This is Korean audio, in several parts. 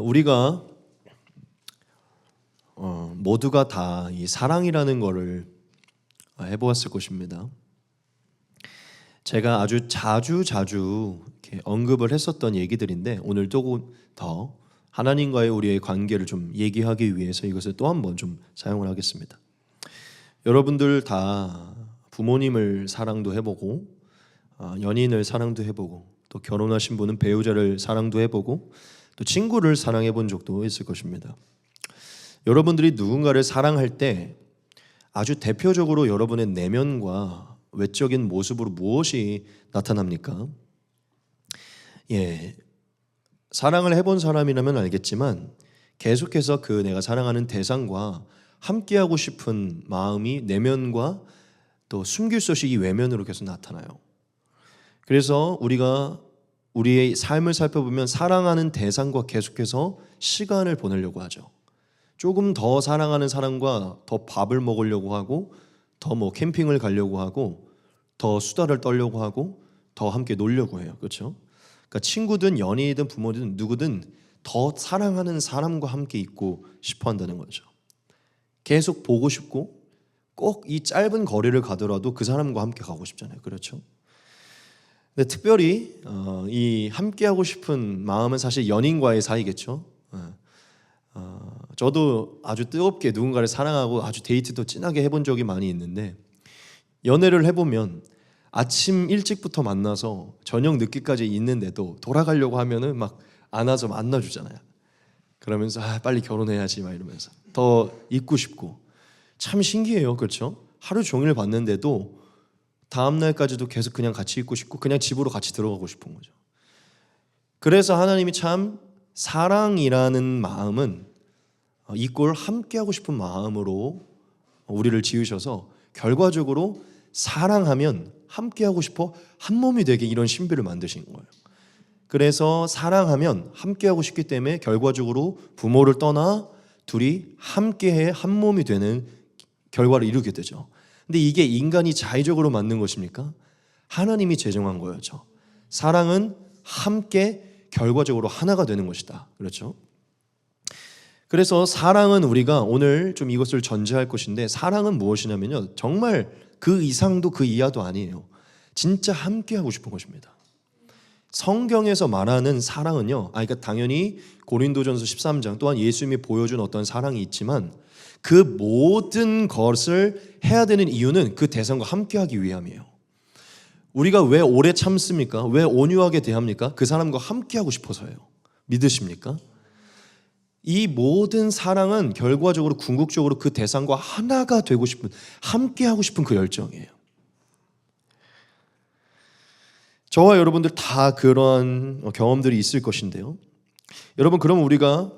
우리가 모두가 다 이 사랑이라는 거를 해보았을 것입니다. 제가 아주 자주 이렇게 언급을 했었던 얘기들인데 오늘 조금 더 하나님과의 우리의 관계를 좀 얘기하기 위해서 이것을 또 한 번 좀 사용을 하겠습니다. 여러분들 다 부모님을 사랑도 해보고 연인을 사랑도 해보고 또 결혼하신 분은 배우자를 사랑도 해보고 또 친구를 사랑해 본 적도 있을 것입니다. 여러분들이 누군가를 사랑할 때 아주 대표적으로 여러분의 내면과 외적인 모습으로 무엇이 나타납니까? 사랑을 해본 사람이라면 알겠지만 계속해서 그 내가 사랑하는 대상과 함께하고 싶은 마음이 내면과 또 숨길 수 없이 이 외면으로 계속 나타나요. 그래서 우리가 우리의 삶을 살펴보면 사랑하는 대상과 계속해서 시간을 보내려고 하죠. 조금 더 사랑하는 사람과 더 밥을 먹으려고 하고 더 캠핑을 가려고 하고 더 수다를 떨려고 하고 더 함께 놀려고 해요. 그렇죠? 그러니까 친구든 연인이든 부모든 누구든 더 사랑하는 사람과 함께 있고 싶어 한다는 거죠. 계속 보고 싶고 꼭 이 짧은 거리를 가더라도 그 사람과 함께 가고 싶잖아요. 그렇죠? 근데 특별히 이 함께하고 싶은 마음은 사실 연인과의 사이겠죠. 저도 아주 뜨겁게 누군가를 사랑하고 아주 데이트도 진하게 해본 적이 많이 있는데 연애를 해보면 아침 일찍부터 만나서 저녁 늦게까지 있는데도 돌아가려고 하면은 막 안아서 만나주잖아요. 그러면서 빨리 결혼해야지 막 이러면서 더 있고 싶고 참 신기해요. 그렇죠? 하루 종일 봤는데도 다음 날까지도 계속 그냥 같이 있고 싶고 그냥 집으로 같이 들어가고 싶은 거죠. 그래서 하나님이 참 사랑이라는 마음은 이꼴 함께하고 싶은 마음으로 우리를 지으셔서 결과적으로 사랑하면 함께하고 싶어 한 몸이 되게 이런 신비를 만드신 거예요. 그래서 사랑하면 함께하고 싶기 때문에 결과적으로 부모를 떠나 둘이 함께해 한 몸이 되는 결과를 이루게 되죠. 근데 이게 인간이 자의적으로 만든 것입니까? 하나님이 제정한 거였죠. 사랑은 함께 결과적으로 하나가 되는 것이다. 그렇죠? 그래서 사랑은 우리가 오늘 좀 이것을 전제할 것인데 사랑은 무엇이냐면요. 정말 그 이상도 그 이하도 아니에요. 진짜 함께하고 싶은 것입니다. 성경에서 말하는 사랑은요. 그러니까 당연히 고린도전서 13장 또한 예수님이 보여준 어떤 사랑이 있지만 그 모든 것을 해야 되는 이유는 그 대상과 함께하기 위함이에요. 우리가 왜 오래 참습니까? 왜 온유하게 대합니까? 그 사람과 함께하고 싶어서예요. 믿으십니까? 이 모든 사랑은 결과적으로 궁극적으로 그 대상과 하나가 되고 싶은 함께하고 싶은 그 열정이에요. 저와 여러분들 다 그런 경험들이 있을 것인데요. 여러분 그럼 우리가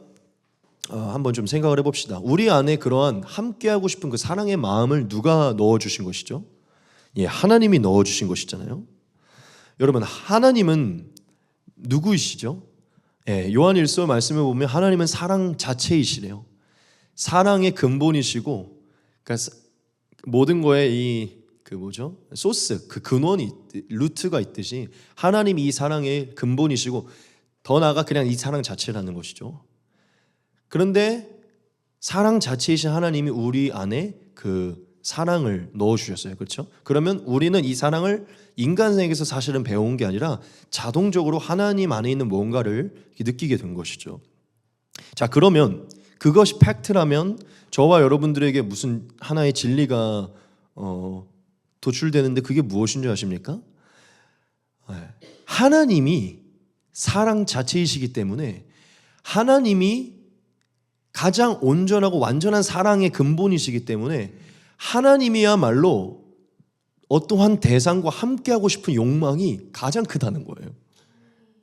한번 좀 생각을 해봅시다. 우리 안에 그러한 함께하고 싶은 그 사랑의 마음을 누가 넣어주신 것이죠? 하나님이 넣어주신 것이잖아요. 여러분 하나님은 누구이시죠? 요한일서 말씀을 보면 하나님은 사랑 자체이시래요. 사랑의 근본이시고 그러니까 모든 거에 소스, 그 근원이 루트가 있듯이 하나님이 이 사랑의 근본이시고 더 나아가 그냥 이 사랑 자체라는 것이죠. 그런데 사랑 자체이신 하나님이 우리 안에 그 사랑을 넣어주셨어요. 그렇죠? 그러면 우리는 이 사랑을 인간에게서 사실은 배운 게 아니라 자동적으로 하나님 안에 있는 뭔가를 느끼게 된 것이죠. 자, 그러면 그것이 팩트라면 저와 여러분들에게 무슨 하나의 진리가 도출되는데 그게 무엇인 줄 아십니까? 하나님이 사랑 자체이시기 때문에 하나님이 가장 온전하고 완전한 사랑의 근본이시기 때문에 하나님이야말로 어떠한 대상과 함께하고 싶은 욕망이 가장 크다는 거예요.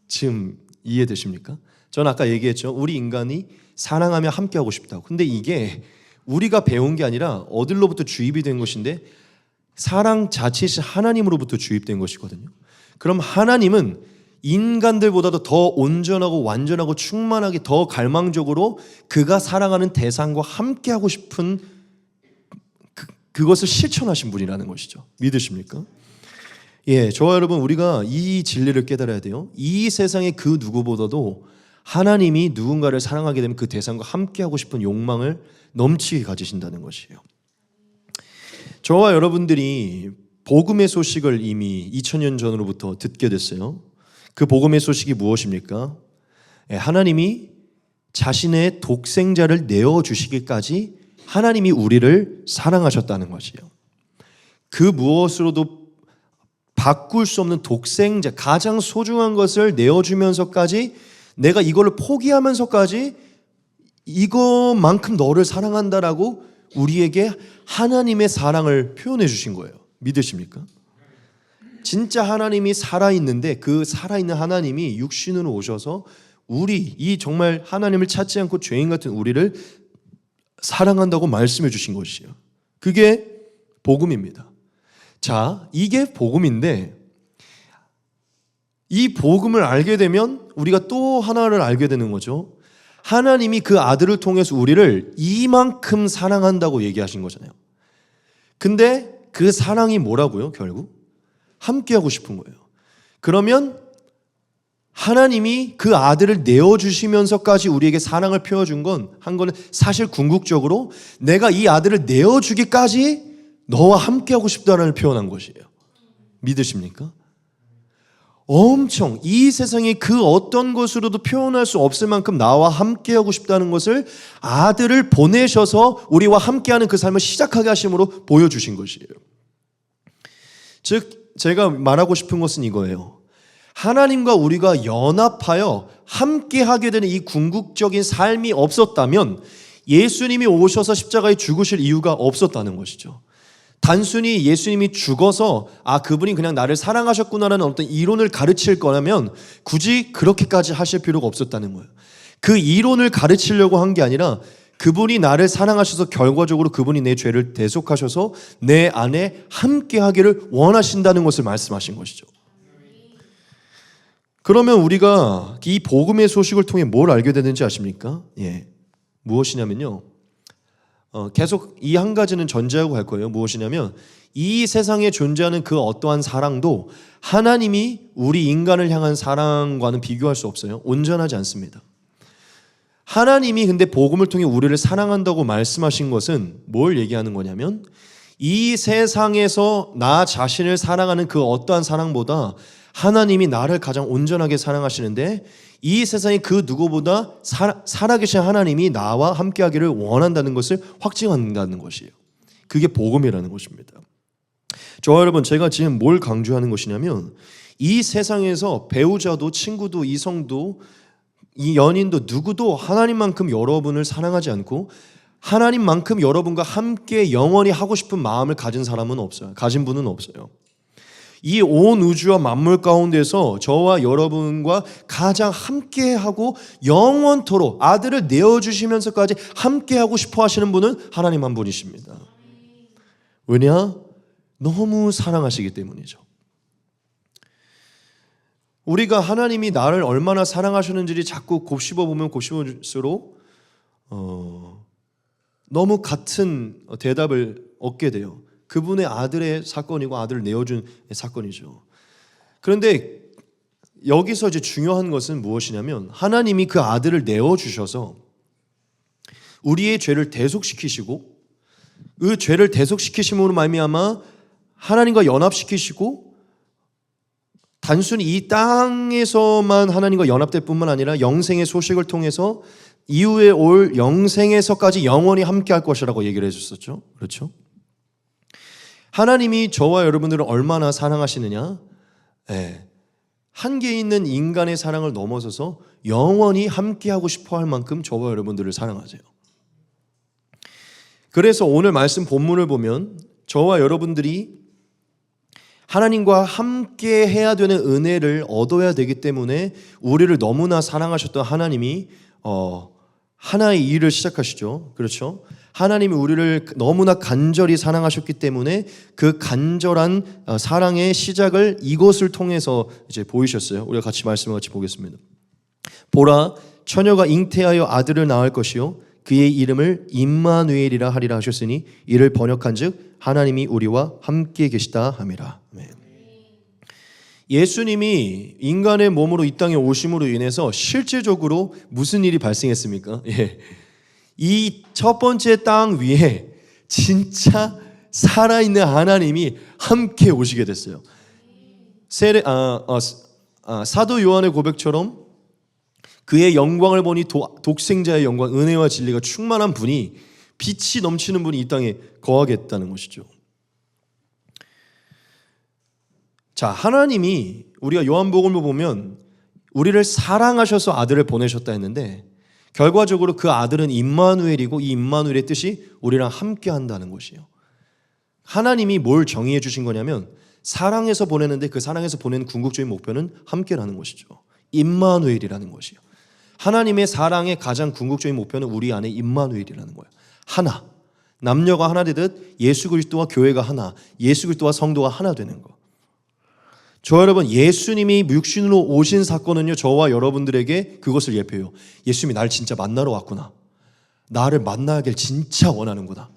지금 이해되십니까? 저는 아까 얘기했죠. 우리 인간이 사랑하며 함께하고 싶다고. 근데 이게 우리가 배운 게 아니라 어디로부터 주입이 된 것인데 사랑 자체이신 하나님으로부터 주입된 것이거든요. 그럼 하나님은 인간들보다도 더 온전하고 완전하고 충만하게 더 갈망적으로 그가 사랑하는 대상과 함께하고 싶은 그것을 실천하신 분이라는 것이죠. 믿으십니까? 저와 여러분 우리가 이 진리를 깨달아야 돼요. 이 세상의 그 누구보다도 하나님이 누군가를 사랑하게 되면 그 대상과 함께하고 싶은 욕망을 넘치게 가지신다는 것이에요. 저와 여러분들이 복음의 소식을 이미 2000년 전으로부터 듣게 됐어요. 그 복음의 소식이 무엇입니까? 하나님이 자신의 독생자를 내어주시기까지 하나님이 우리를 사랑하셨다는 것이에요. 그 무엇으로도 바꿀 수 없는 독생자, 가장 소중한 것을 내어주면서까지 내가 이걸 포기하면서까지 이것만큼 너를 사랑한다라고 우리에게 하나님의 사랑을 표현해 주신 거예요. 믿으십니까? 진짜 하나님이 살아있는데 그 살아있는 하나님이 육신으로 오셔서 이 정말 하나님을 찾지 않고 죄인 같은 우리를 사랑한다고 말씀해 주신 것이에요. 그게 복음입니다. 자, 이게 복음인데 이 복음을 알게 되면 우리가 또 하나를 알게 되는 거죠. 하나님이 그 아들을 통해서 우리를 이만큼 사랑한다고 얘기하신 거잖아요. 근데 그 사랑이 뭐라고요? 결국 함께하고 싶은 거예요. 그러면 하나님이 그 아들을 내어주시면서까지 우리에게 사랑을 표해준 한 거는 사실 궁극적으로 내가 이 아들을 내어주기까지 너와 함께하고 싶다는 표현한 것이에요. 믿으십니까? 엄청 이 세상에 그 어떤 것으로도 표현할 수 없을 만큼 나와 함께하고 싶다는 것을 아들을 보내셔서 우리와 함께하는 그 삶을 시작하게 하심으로 보여주신 것이에요. 즉 제가 말하고 싶은 것은 이거예요. 하나님과 우리가 연합하여 함께하게 되는 이 궁극적인 삶이 없었다면 예수님이 오셔서 십자가에 죽으실 이유가 없었다는 것이죠. 단순히 예수님이 죽어서 그분이 그냥 나를 사랑하셨구나라는 어떤 이론을 가르칠 거라면 굳이 그렇게까지 하실 필요가 없었다는 거예요. 그 이론을 가르치려고 한 게 아니라 그분이 나를 사랑하셔서 결과적으로 그분이 내 죄를 대속하셔서 내 안에 함께하기를 원하신다는 것을 말씀하신 것이죠. 그러면 우리가 이 복음의 소식을 통해 뭘 알게 되는지 아십니까? 무엇이냐면요. 계속 이 한 가지는 전제하고 갈 거예요. 무엇이냐면 이 세상에 존재하는 그 어떠한 사랑도 하나님이 우리 인간을 향한 사랑과는 비교할 수 없어요. 온전하지 않습니다. 하나님이 근데 복음을 통해 우리를 사랑한다고 말씀하신 것은 뭘 얘기하는 거냐면 이 세상에서 나 자신을 사랑하는 그 어떠한 사랑보다 하나님이 나를 가장 온전하게 사랑하시는데 이 세상에 그 누구보다 살아계신 하나님이 나와 함께하기를 원한다는 것을 확증한다는 것이에요. 그게 복음이라는 것입니다. 저와 여러분, 제가 지금 뭘 강조하는 것이냐면 이 세상에서 배우자도 친구도 이성도 이 연인도 누구도 하나님만큼 여러분을 사랑하지 않고 하나님만큼 여러분과 함께 영원히 하고 싶은 마음을 가진 사람은 없어요. 가진 분은 없어요. 이 온 우주와 만물 가운데서 저와 여러분과 가장 함께하고 영원토록 아들을 내어주시면서까지 함께하고 싶어 하시는 분은 하나님 한 분이십니다. 왜냐? 너무 사랑하시기 때문이죠. 우리가 하나님이 나를 얼마나 사랑하셨는지를 자꾸 곱씹어보면 곱씹을수록 너무 같은 대답을 얻게 돼요. 그분의 아들의 사건이고 아들을 내어준 사건이죠. 그런데 여기서 이제 중요한 것은 무엇이냐면 하나님이 그 아들을 내어주셔서 우리의 죄를 대속시키시고 그 죄를 대속시키심으로 말미암아 하나님과 연합시키시고 단순히 이 땅에서만 하나님과 연합될 뿐만 아니라 영생의 소식을 통해서 이후에 올 영생에서까지 영원히 함께할 것이라고 얘기를 해줬었죠. 그렇죠? 하나님이 저와 여러분들을 얼마나 사랑하시느냐? 한계 있는 인간의 사랑을 넘어서서 영원히 함께하고 싶어 할 만큼 저와 여러분들을 사랑하세요. 그래서 오늘 말씀 본문을 보면 저와 여러분들이 하나님과 함께 해야 되는 은혜를 얻어야 되기 때문에 우리를 너무나 사랑하셨던 하나님이 하나의 일을 시작하시죠. 그렇죠? 하나님이 우리를 너무나 간절히 사랑하셨기 때문에 그 간절한 사랑의 시작을 이것을 통해서 이제 보이셨어요. 우리가 같이 말씀을 같이 보겠습니다. 보라, 처녀가 잉태하여 아들을 낳을 것이요 그의 이름을 임마누엘이라 하리라 하셨으니 이를 번역한즉 하나님이 우리와 함께 계시다 함이라. 아멘. 예수님이 인간의 몸으로 이 땅에 오심으로 인해서 실제적으로 무슨 일이 발생했습니까? 예. 이 첫 번째 땅 위에 진짜 살아있는 하나님이 함께 오시게 됐어요. 사도 요한의 고백처럼 그의 영광을 보니 독생자의 영광, 은혜와 진리가 충만한 분이, 빛이 넘치는 분이 이 땅에 거하겠다는 것이죠. 자, 하나님이 우리가 요한복음을 보면 우리를 사랑하셔서 아들을 보내셨다 했는데 결과적으로 그 아들은 임마누엘이고 이 임마누엘의 뜻이 우리랑 함께 한다는 것이에요. 하나님이 뭘 정의해 주신 거냐면 사랑해서 보내는데 그 사랑해서 보내는 궁극적인 목표는 함께라는 것이죠. 임마누엘이라는 것이에요. 하나님의 사랑의 가장 궁극적인 목표는 우리 안에 임마누엘이라는 거예요. 하나, 남녀가 하나 되듯 예수 그리스도와 교회가 하나, 예수 그리스도와 성도가 하나 되는 거. 저 여러분, 예수님이 육신으로 오신 사건은요, 저와 여러분들에게 그것을 예표해요. 예수님이 날 진짜 만나러 왔구나. 나를 만나길 진짜 원하는구나.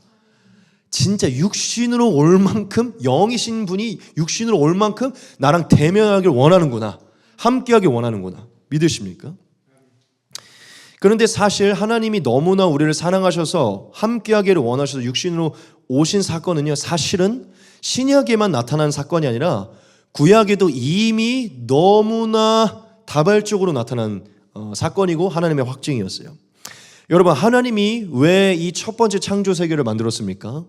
진짜 육신으로 올 만큼, 영이신 분이 육신으로 올 만큼 나랑 대면하길 원하는구나. 함께하길 원하는구나. 믿으십니까? 그런데 사실 하나님이 너무나 우리를 사랑하셔서 함께하기를 원하셔서 육신으로 오신 사건은요, 사실은 신약에만 나타난 사건이 아니라 구약에도 이미 너무나 다발적으로 나타난 사건이고 하나님의 확증이었어요. 여러분, 하나님이 왜 이 첫 번째 창조 세계를 만들었습니까?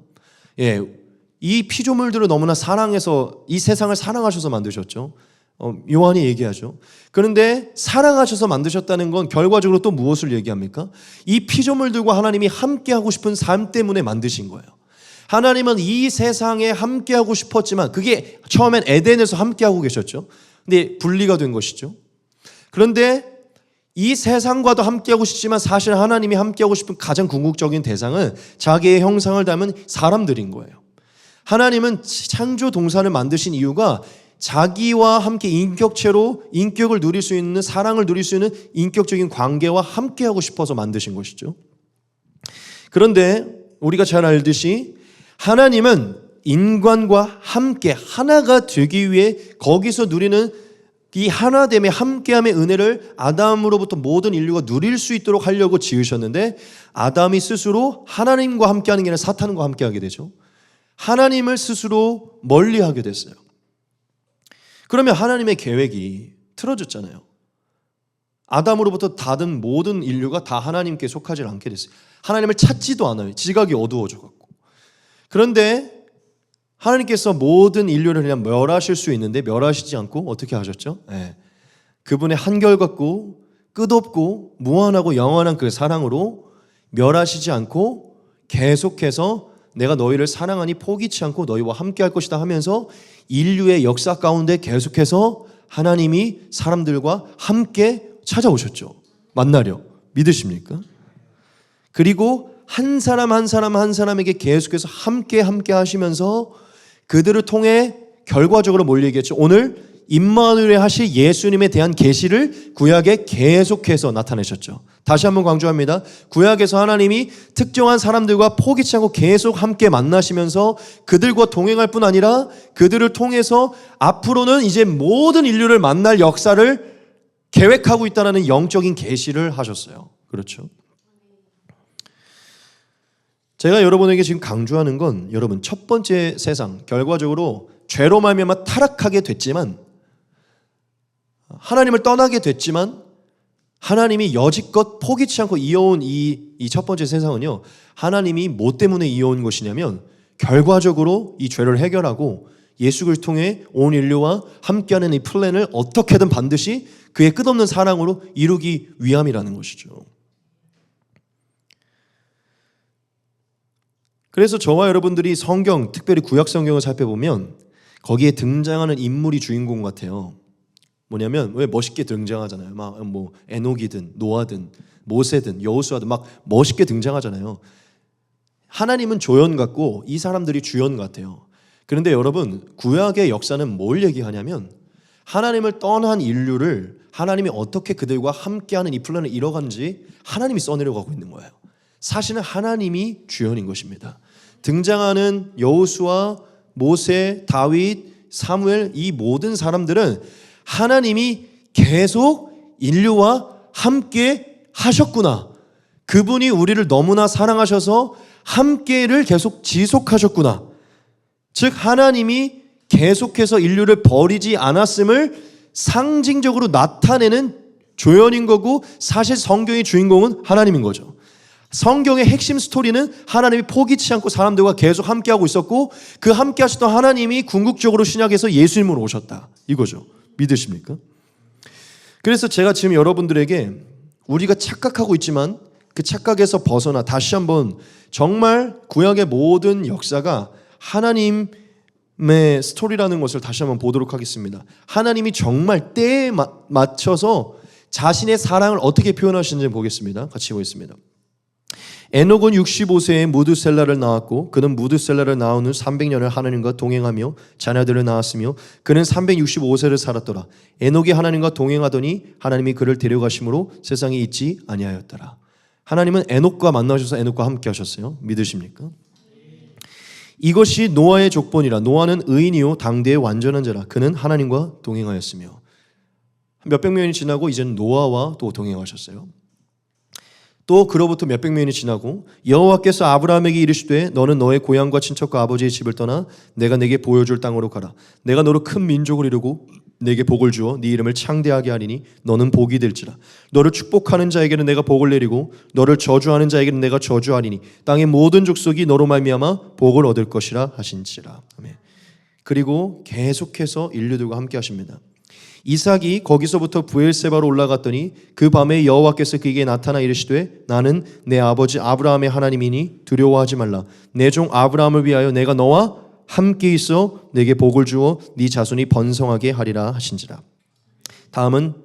예, 이 피조물들을 너무나 사랑해서 이 세상을 사랑하셔서 만드셨죠. 요한이 얘기하죠. 그런데 사랑하셔서 만드셨다는 건 결과적으로 또 무엇을 얘기합니까? 이 피조물들과 하나님이 함께하고 싶은 삶 때문에 만드신 거예요. 하나님은 이 세상에 함께하고 싶었지만 그게 처음엔 에덴에서 함께하고 계셨죠. 근데 분리가 된 것이죠. 그런데 이 세상과도 함께하고 싶지만 사실 하나님이 함께하고 싶은 가장 궁극적인 대상은 자기의 형상을 닮은 사람들인 거예요. 하나님은 창조 동산을 만드신 이유가 자기와 함께 인격체로 인격을 누릴 수 있는, 사랑을 누릴 수 있는 인격적인 관계와 함께하고 싶어서 만드신 것이죠. 그런데 우리가 잘 알듯이 하나님은 인간과 함께 하나가 되기 위해 거기서 누리는 이 하나됨의 함께함의 은혜를 아담으로부터 모든 인류가 누릴 수 있도록 하려고 지으셨는데 아담이 스스로 하나님과 함께하는 게 아니라 사탄과 함께하게 되죠. 하나님을 스스로 멀리하게 됐어요. 그러면 하나님의 계획이 틀어졌잖아요. 아담으로부터 닫은 모든 인류가 다 하나님께 속하지 않게 됐어요. 하나님을 찾지도 않아요. 지각이 어두워져갖고. 그런데 하나님께서 모든 인류를 그냥 멸하실 수 있는데 멸하시지 않고 어떻게 하셨죠? 네. 그분의 한결같고 끝없고 무한하고 영원한 그 사랑으로 멸하시지 않고 계속해서 내가 너희를 사랑하니 포기치 않고 너희와 함께 할 것이다 하면서 인류의 역사 가운데 계속해서 하나님이 사람들과 함께 찾아오셨죠. 만나려. 믿으십니까? 그리고 한 사람 한 사람에게 계속해서 함께 하시면서 그들을 통해 결과적으로 뭘 얘기했죠? 오늘 임마누엘에 하실 예수님에 대한 계시를 구약에 계속해서 나타내셨죠. 다시 한번 강조합니다. 구약에서 하나님이 특정한 사람들과 포기치 않고 계속 함께 만나시면서 그들과 동행할 뿐 아니라 그들을 통해서 앞으로는 이제 모든 인류를 만날 역사를 계획하고 있다는 영적인 계시를 하셨어요. 그렇죠? 제가 여러분에게 지금 강조하는 건 여러분 첫 번째 세상 결과적으로 죄로 말미암아 타락하게 됐지만 하나님을 떠나게 됐지만 하나님이 여지껏 포기치 않고 이어온 이 첫 번째 세상은요, 하나님이 뭐 때문에 이어온 것이냐면 결과적으로 이 죄를 해결하고 예수 그리스도를 통해 온 인류와 함께하는 이 플랜을 어떻게든 반드시 그의 끝없는 사랑으로 이루기 위함이라는 것이죠. 그래서 저와 여러분들이 성경, 특별히 구약 성경을 살펴보면 거기에 등장하는 인물이 주인공 같아요. 뭐냐면 왜 멋있게 등장하잖아요. 막 뭐 에녹이든 노아든 모세든 여호수아든 막 멋있게 등장하잖아요. 하나님은 조연 같고 이 사람들이 주연 같아요. 그런데 여러분 구약의 역사는 뭘 얘기하냐면 하나님을 떠난 인류를 하나님이 어떻게 그들과 함께하는 이 플랜을 이뤄가는지 하나님이 써내려가고 있는 거예요. 사실은 하나님이 주연인 것입니다. 등장하는 여호수아, 모세, 다윗, 사무엘, 이 모든 사람들은 하나님이 계속 인류와 함께 하셨구나. 그분이 우리를 너무나 사랑하셔서 함께를 계속 지속하셨구나. 즉 하나님이 계속해서 인류를 버리지 않았음을 상징적으로 나타내는 조연인 거고, 사실 성경의 주인공은 하나님인 거죠. 성경의 핵심 스토리는 하나님이 포기치 않고 사람들과 계속 함께하고 있었고, 그 함께 하셨던 하나님이 궁극적으로 신약에서 예수님으로 오셨다, 이거죠. 믿으십니까? 그래서 제가 지금 여러분들에게 우리가 착각하고 있지만 그 착각에서 벗어나 다시 한번 정말 구약의 모든 역사가 하나님의 스토리라는 것을 다시 한번 보도록 하겠습니다. 하나님이 정말 때에 맞춰서 자신의 사랑을 어떻게 표현하시는지 보겠습니다. 같이 보겠습니다. 에녹은 65세에 무드셀라를 낳았고 그는 무드셀라를 낳은 후 300년을 하나님과 동행하며 자녀들을 낳았으며 그는 365세를 살았더라. 에녹이 하나님과 동행하더니 하나님이 그를 데려가심으로 세상에 있지 아니하였더라. 하나님은 에녹과 만나셔서 에녹과 함께 하셨어요. 믿으십니까? 이것이 노아의 족본이라. 노아는 의인이요 당대의 완전한 자라. 그는 하나님과 동행하였으며. 몇백 년이 지나고 이제는 노아와 또 동행하셨어요. 또 그로부터 몇백 년이 지나고 여호와께서 아브라함에게 이르시되 너는 너의 고향과 친척과 아버지의 집을 떠나 내가 내게 보여줄 땅으로 가라. 내가 너로 큰 민족을 이루고 내게 복을 주어 네 이름을 창대하게 하리니 너는 복이 될지라. 너를 축복하는 자에게는 내가 복을 내리고 너를 저주하는 자에게는 내가 저주하리니 땅의 모든 족속이 너로 말미암아 복을 얻을 것이라 하신지라. 아멘. 그리고 계속해서 인류들과 함께 하십니다. 이삭이 거기서부터 브엘세바로 올라갔더니 그 밤에 여호와께서 그에게 나타나 이르시되 나는 내 아버지 아브라함의 하나님이니 두려워하지 말라. 내 종 아브라함을 위하여 내가 너와 함께 있어 내게 복을 주어 네 자손이 번성하게 하리라 하신지라. 다음은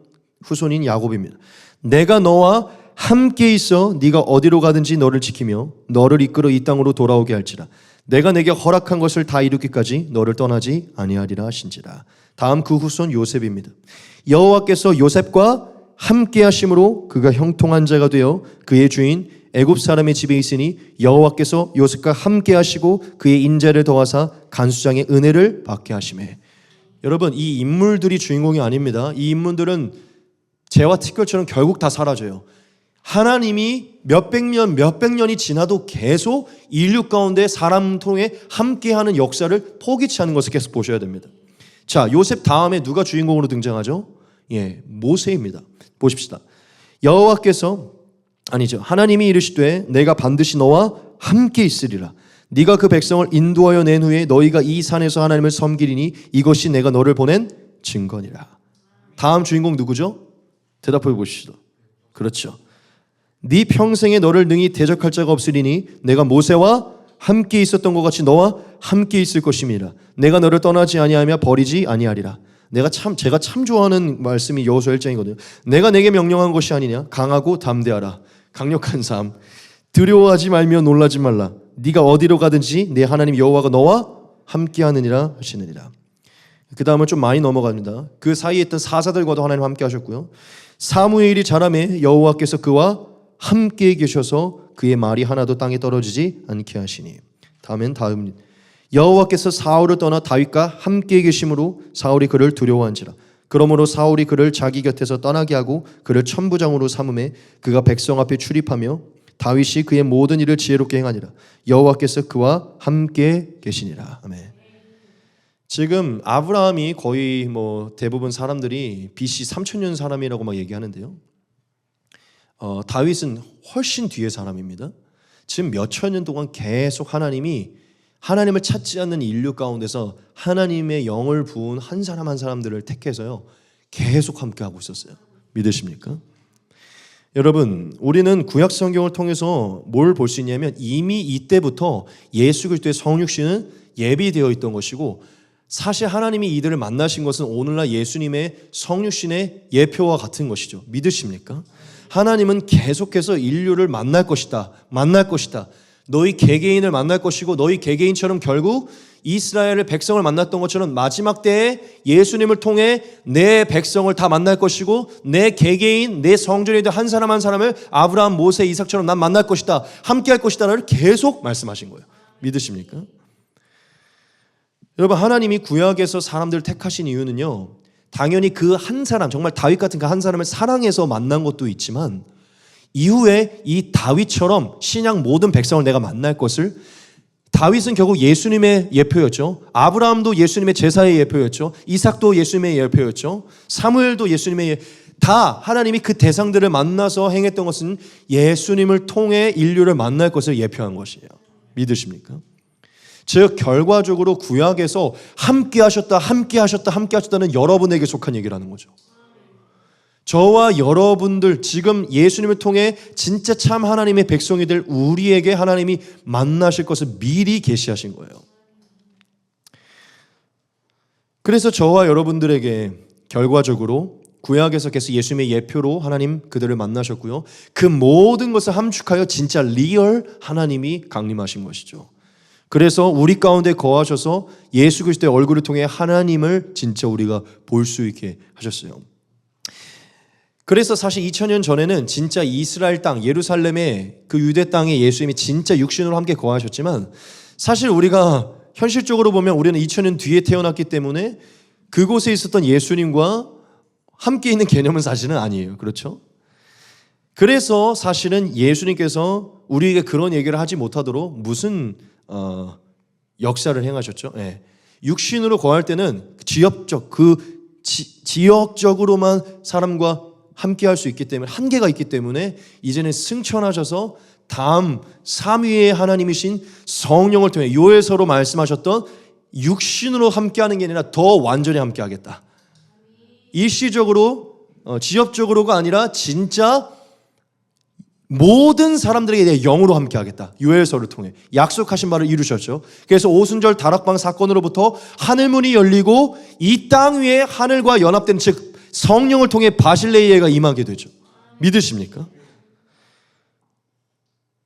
후손인 야곱입니다. 내가 너와 함께 있어 네가 어디로 가든지 너를 지키며 너를 이끌어 이 땅으로 돌아오게 할지라. 내가 내게 허락한 것을 다 이루기까지 너를 떠나지 아니하리라 하신지라. 다음 그 후손 요셉입니다. 여호와께서 요셉과 함께 하심으로 그가 형통한 자가 되어 그의 주인 애굽 사람의 집에 있으니 여호와께서 요셉과 함께 하시고 그의 인자를 더하사 간수장의 은혜를 받게 하시매. 여러분, 이 인물들이 주인공이 아닙니다. 이 인물들은 재와 티끌처럼 결국 다 사라져요. 하나님이 몇백 년이 지나도 계속 인류 가운데 사람 통해 함께하는 역사를 포기치 않는 것을 계속 보셔야 됩니다. 자, 요셉 다음에 누가 주인공으로 등장하죠? 모세입니다. 보십시다. 하나님이 이르시되 내가 반드시 너와 함께 있으리라. 네가 그 백성을 인도하여 낸 후에 너희가 이 산에서 하나님을 섬기리니 이것이 내가 너를 보낸 증거니라. 다음 주인공 누구죠? 대답해 보시죠. 그렇죠. 네 평생에 너를 능히 대적할 자가 없으리니 내가 모세와 함께 있었던 것 같이 너와 함께 있을 것임이라. 내가 너를 떠나지 아니하며 버리지 아니하리라. 제가 참 좋아하는 말씀이 여호수아 1장이거든요. 내가 내게 명령한 것이 아니냐. 강하고 담대하라. 강력한 삶. 두려워하지 말며 놀라지 말라. 네가 어디로 가든지 내 하나님 여호와가 너와 함께하느니라 하시느니라. 그 다음은 좀 많이 넘어갑니다. 그 사이에 있던 사사들과도 하나님 함께 하셨고요. 사무엘이 자라매 여호와께서 그와 함께 계셔서 그의 말이 하나도 땅에 떨어지지 않게 하시니. 다음 여호와께서 사울을 떠나 다윗과 함께 계심으로 사울이 그를 두려워한지라. 그러므로 사울이 그를 자기 곁에서 떠나게 하고 그를 천부장으로 삼음에 그가 백성 앞에 출입하며 다윗이 그의 모든 일을 지혜롭게 행하니라. 여호와께서 그와 함께 계시니라. 아멘. 지금 아브라함이 거의 대부분 사람들이 BC 3000년 사람이라고 막 얘기하는데요. 다윗은 훨씬 뒤의 사람입니다. 지금 몇천 년 동안 계속 하나님을 찾지 않는 인류 가운데서 하나님의 영을 부은 한 사람 한 사람들을 택해서요 계속 함께하고 있었어요. 믿으십니까? 여러분, 우리는 구약 성경을 통해서 뭘 볼 수 있냐면 이미 이때부터 예수 그리스도의 성육신은 예비되어 있던 것이고, 사실 하나님이 이들을 만나신 것은 오늘날 예수님의 성육신의 예표와 같은 것이죠. 믿으십니까? 하나님은 계속해서 인류를 만날 것이다. 너희 개개인을 만날 것이고 너희 개개인처럼 결국 이스라엘의 백성을 만났던 것처럼 마지막 때에 예수님을 통해 내 백성을 다 만날 것이고 내 개개인, 내 성전에 있는 한 사람 한 사람을 아브라함, 모세, 이삭처럼 난 만날 것이다. 함께 할 것이다를 계속 말씀하신 거예요. 믿으십니까? 여러분, 하나님이 구약에서 사람들을 택하신 이유는요, 당연히 그 한 사람, 정말 다윗 같은 그 한 사람을 사랑해서 만난 것도 있지만 이후에 이 다윗처럼 신약 모든 백성을 내가 만날 것을, 다윗은 결국 예수님의 예표였죠. 아브라함도 예수님의 제사의 예표였죠. 이삭도 예수님의 예표였죠. 사무엘도 예수님의 다 하나님이 그 대상들을 만나서 행했던 것은 예수님을 통해 인류를 만날 것을 예표한 것이에요. 믿으십니까? 즉 결과적으로 구약에서 함께 하셨다는 여러분에게 속한 얘기라는 거죠. 저와 여러분들 지금 예수님을 통해 진짜 참 하나님의 백성이 될 우리에게 하나님이 만나실 것을 미리 계시하신 거예요. 그래서 저와 여러분들에게 결과적으로 구약에서 계속 예수님의 예표로 하나님 그들을 만나셨고요. 그 모든 것을 함축하여 진짜 리얼 하나님이 강림하신 것이죠. 그래서 우리 가운데 거하셔서 예수 그리스도의 얼굴을 통해 하나님을 진짜 우리가 볼 수 있게 하셨어요. 그래서 사실 2000년 전에는 진짜 이스라엘 땅, 예루살렘의 그 유대 땅에 예수님이 진짜 육신으로 함께 거하셨지만 사실 우리가 현실적으로 보면 우리는 2000년 뒤에 태어났기 때문에 그곳에 있었던 예수님과 함께 있는 개념은 사실은 아니에요. 그렇죠? 그래서 사실은 예수님께서 우리에게 그런 얘기를 하지 못하도록 무슨 역사를 행하셨죠. 네. 육신으로 거할 때는 지역적으로만 사람과 함께 할 수 있기 때문에 한계가 있기 때문에 이제는 승천하셔서 다음 3위의 하나님이신 성령을 통해 요에서로 말씀하셨던 육신으로 함께하는 게 아니라 더 완전히 함께하겠다. 일시적으로 지역적으로가 아니라 진짜 모든 사람들에게 대해 영으로 함께하겠다. 요엘서를 통해 약속하신 바를 이루셨죠. 그래서 오순절 다락방 사건으로부터 하늘문이 열리고 이 땅 위에 하늘과 연합된 즉 성령을 통해 바실레이에가 임하게 되죠. 믿으십니까?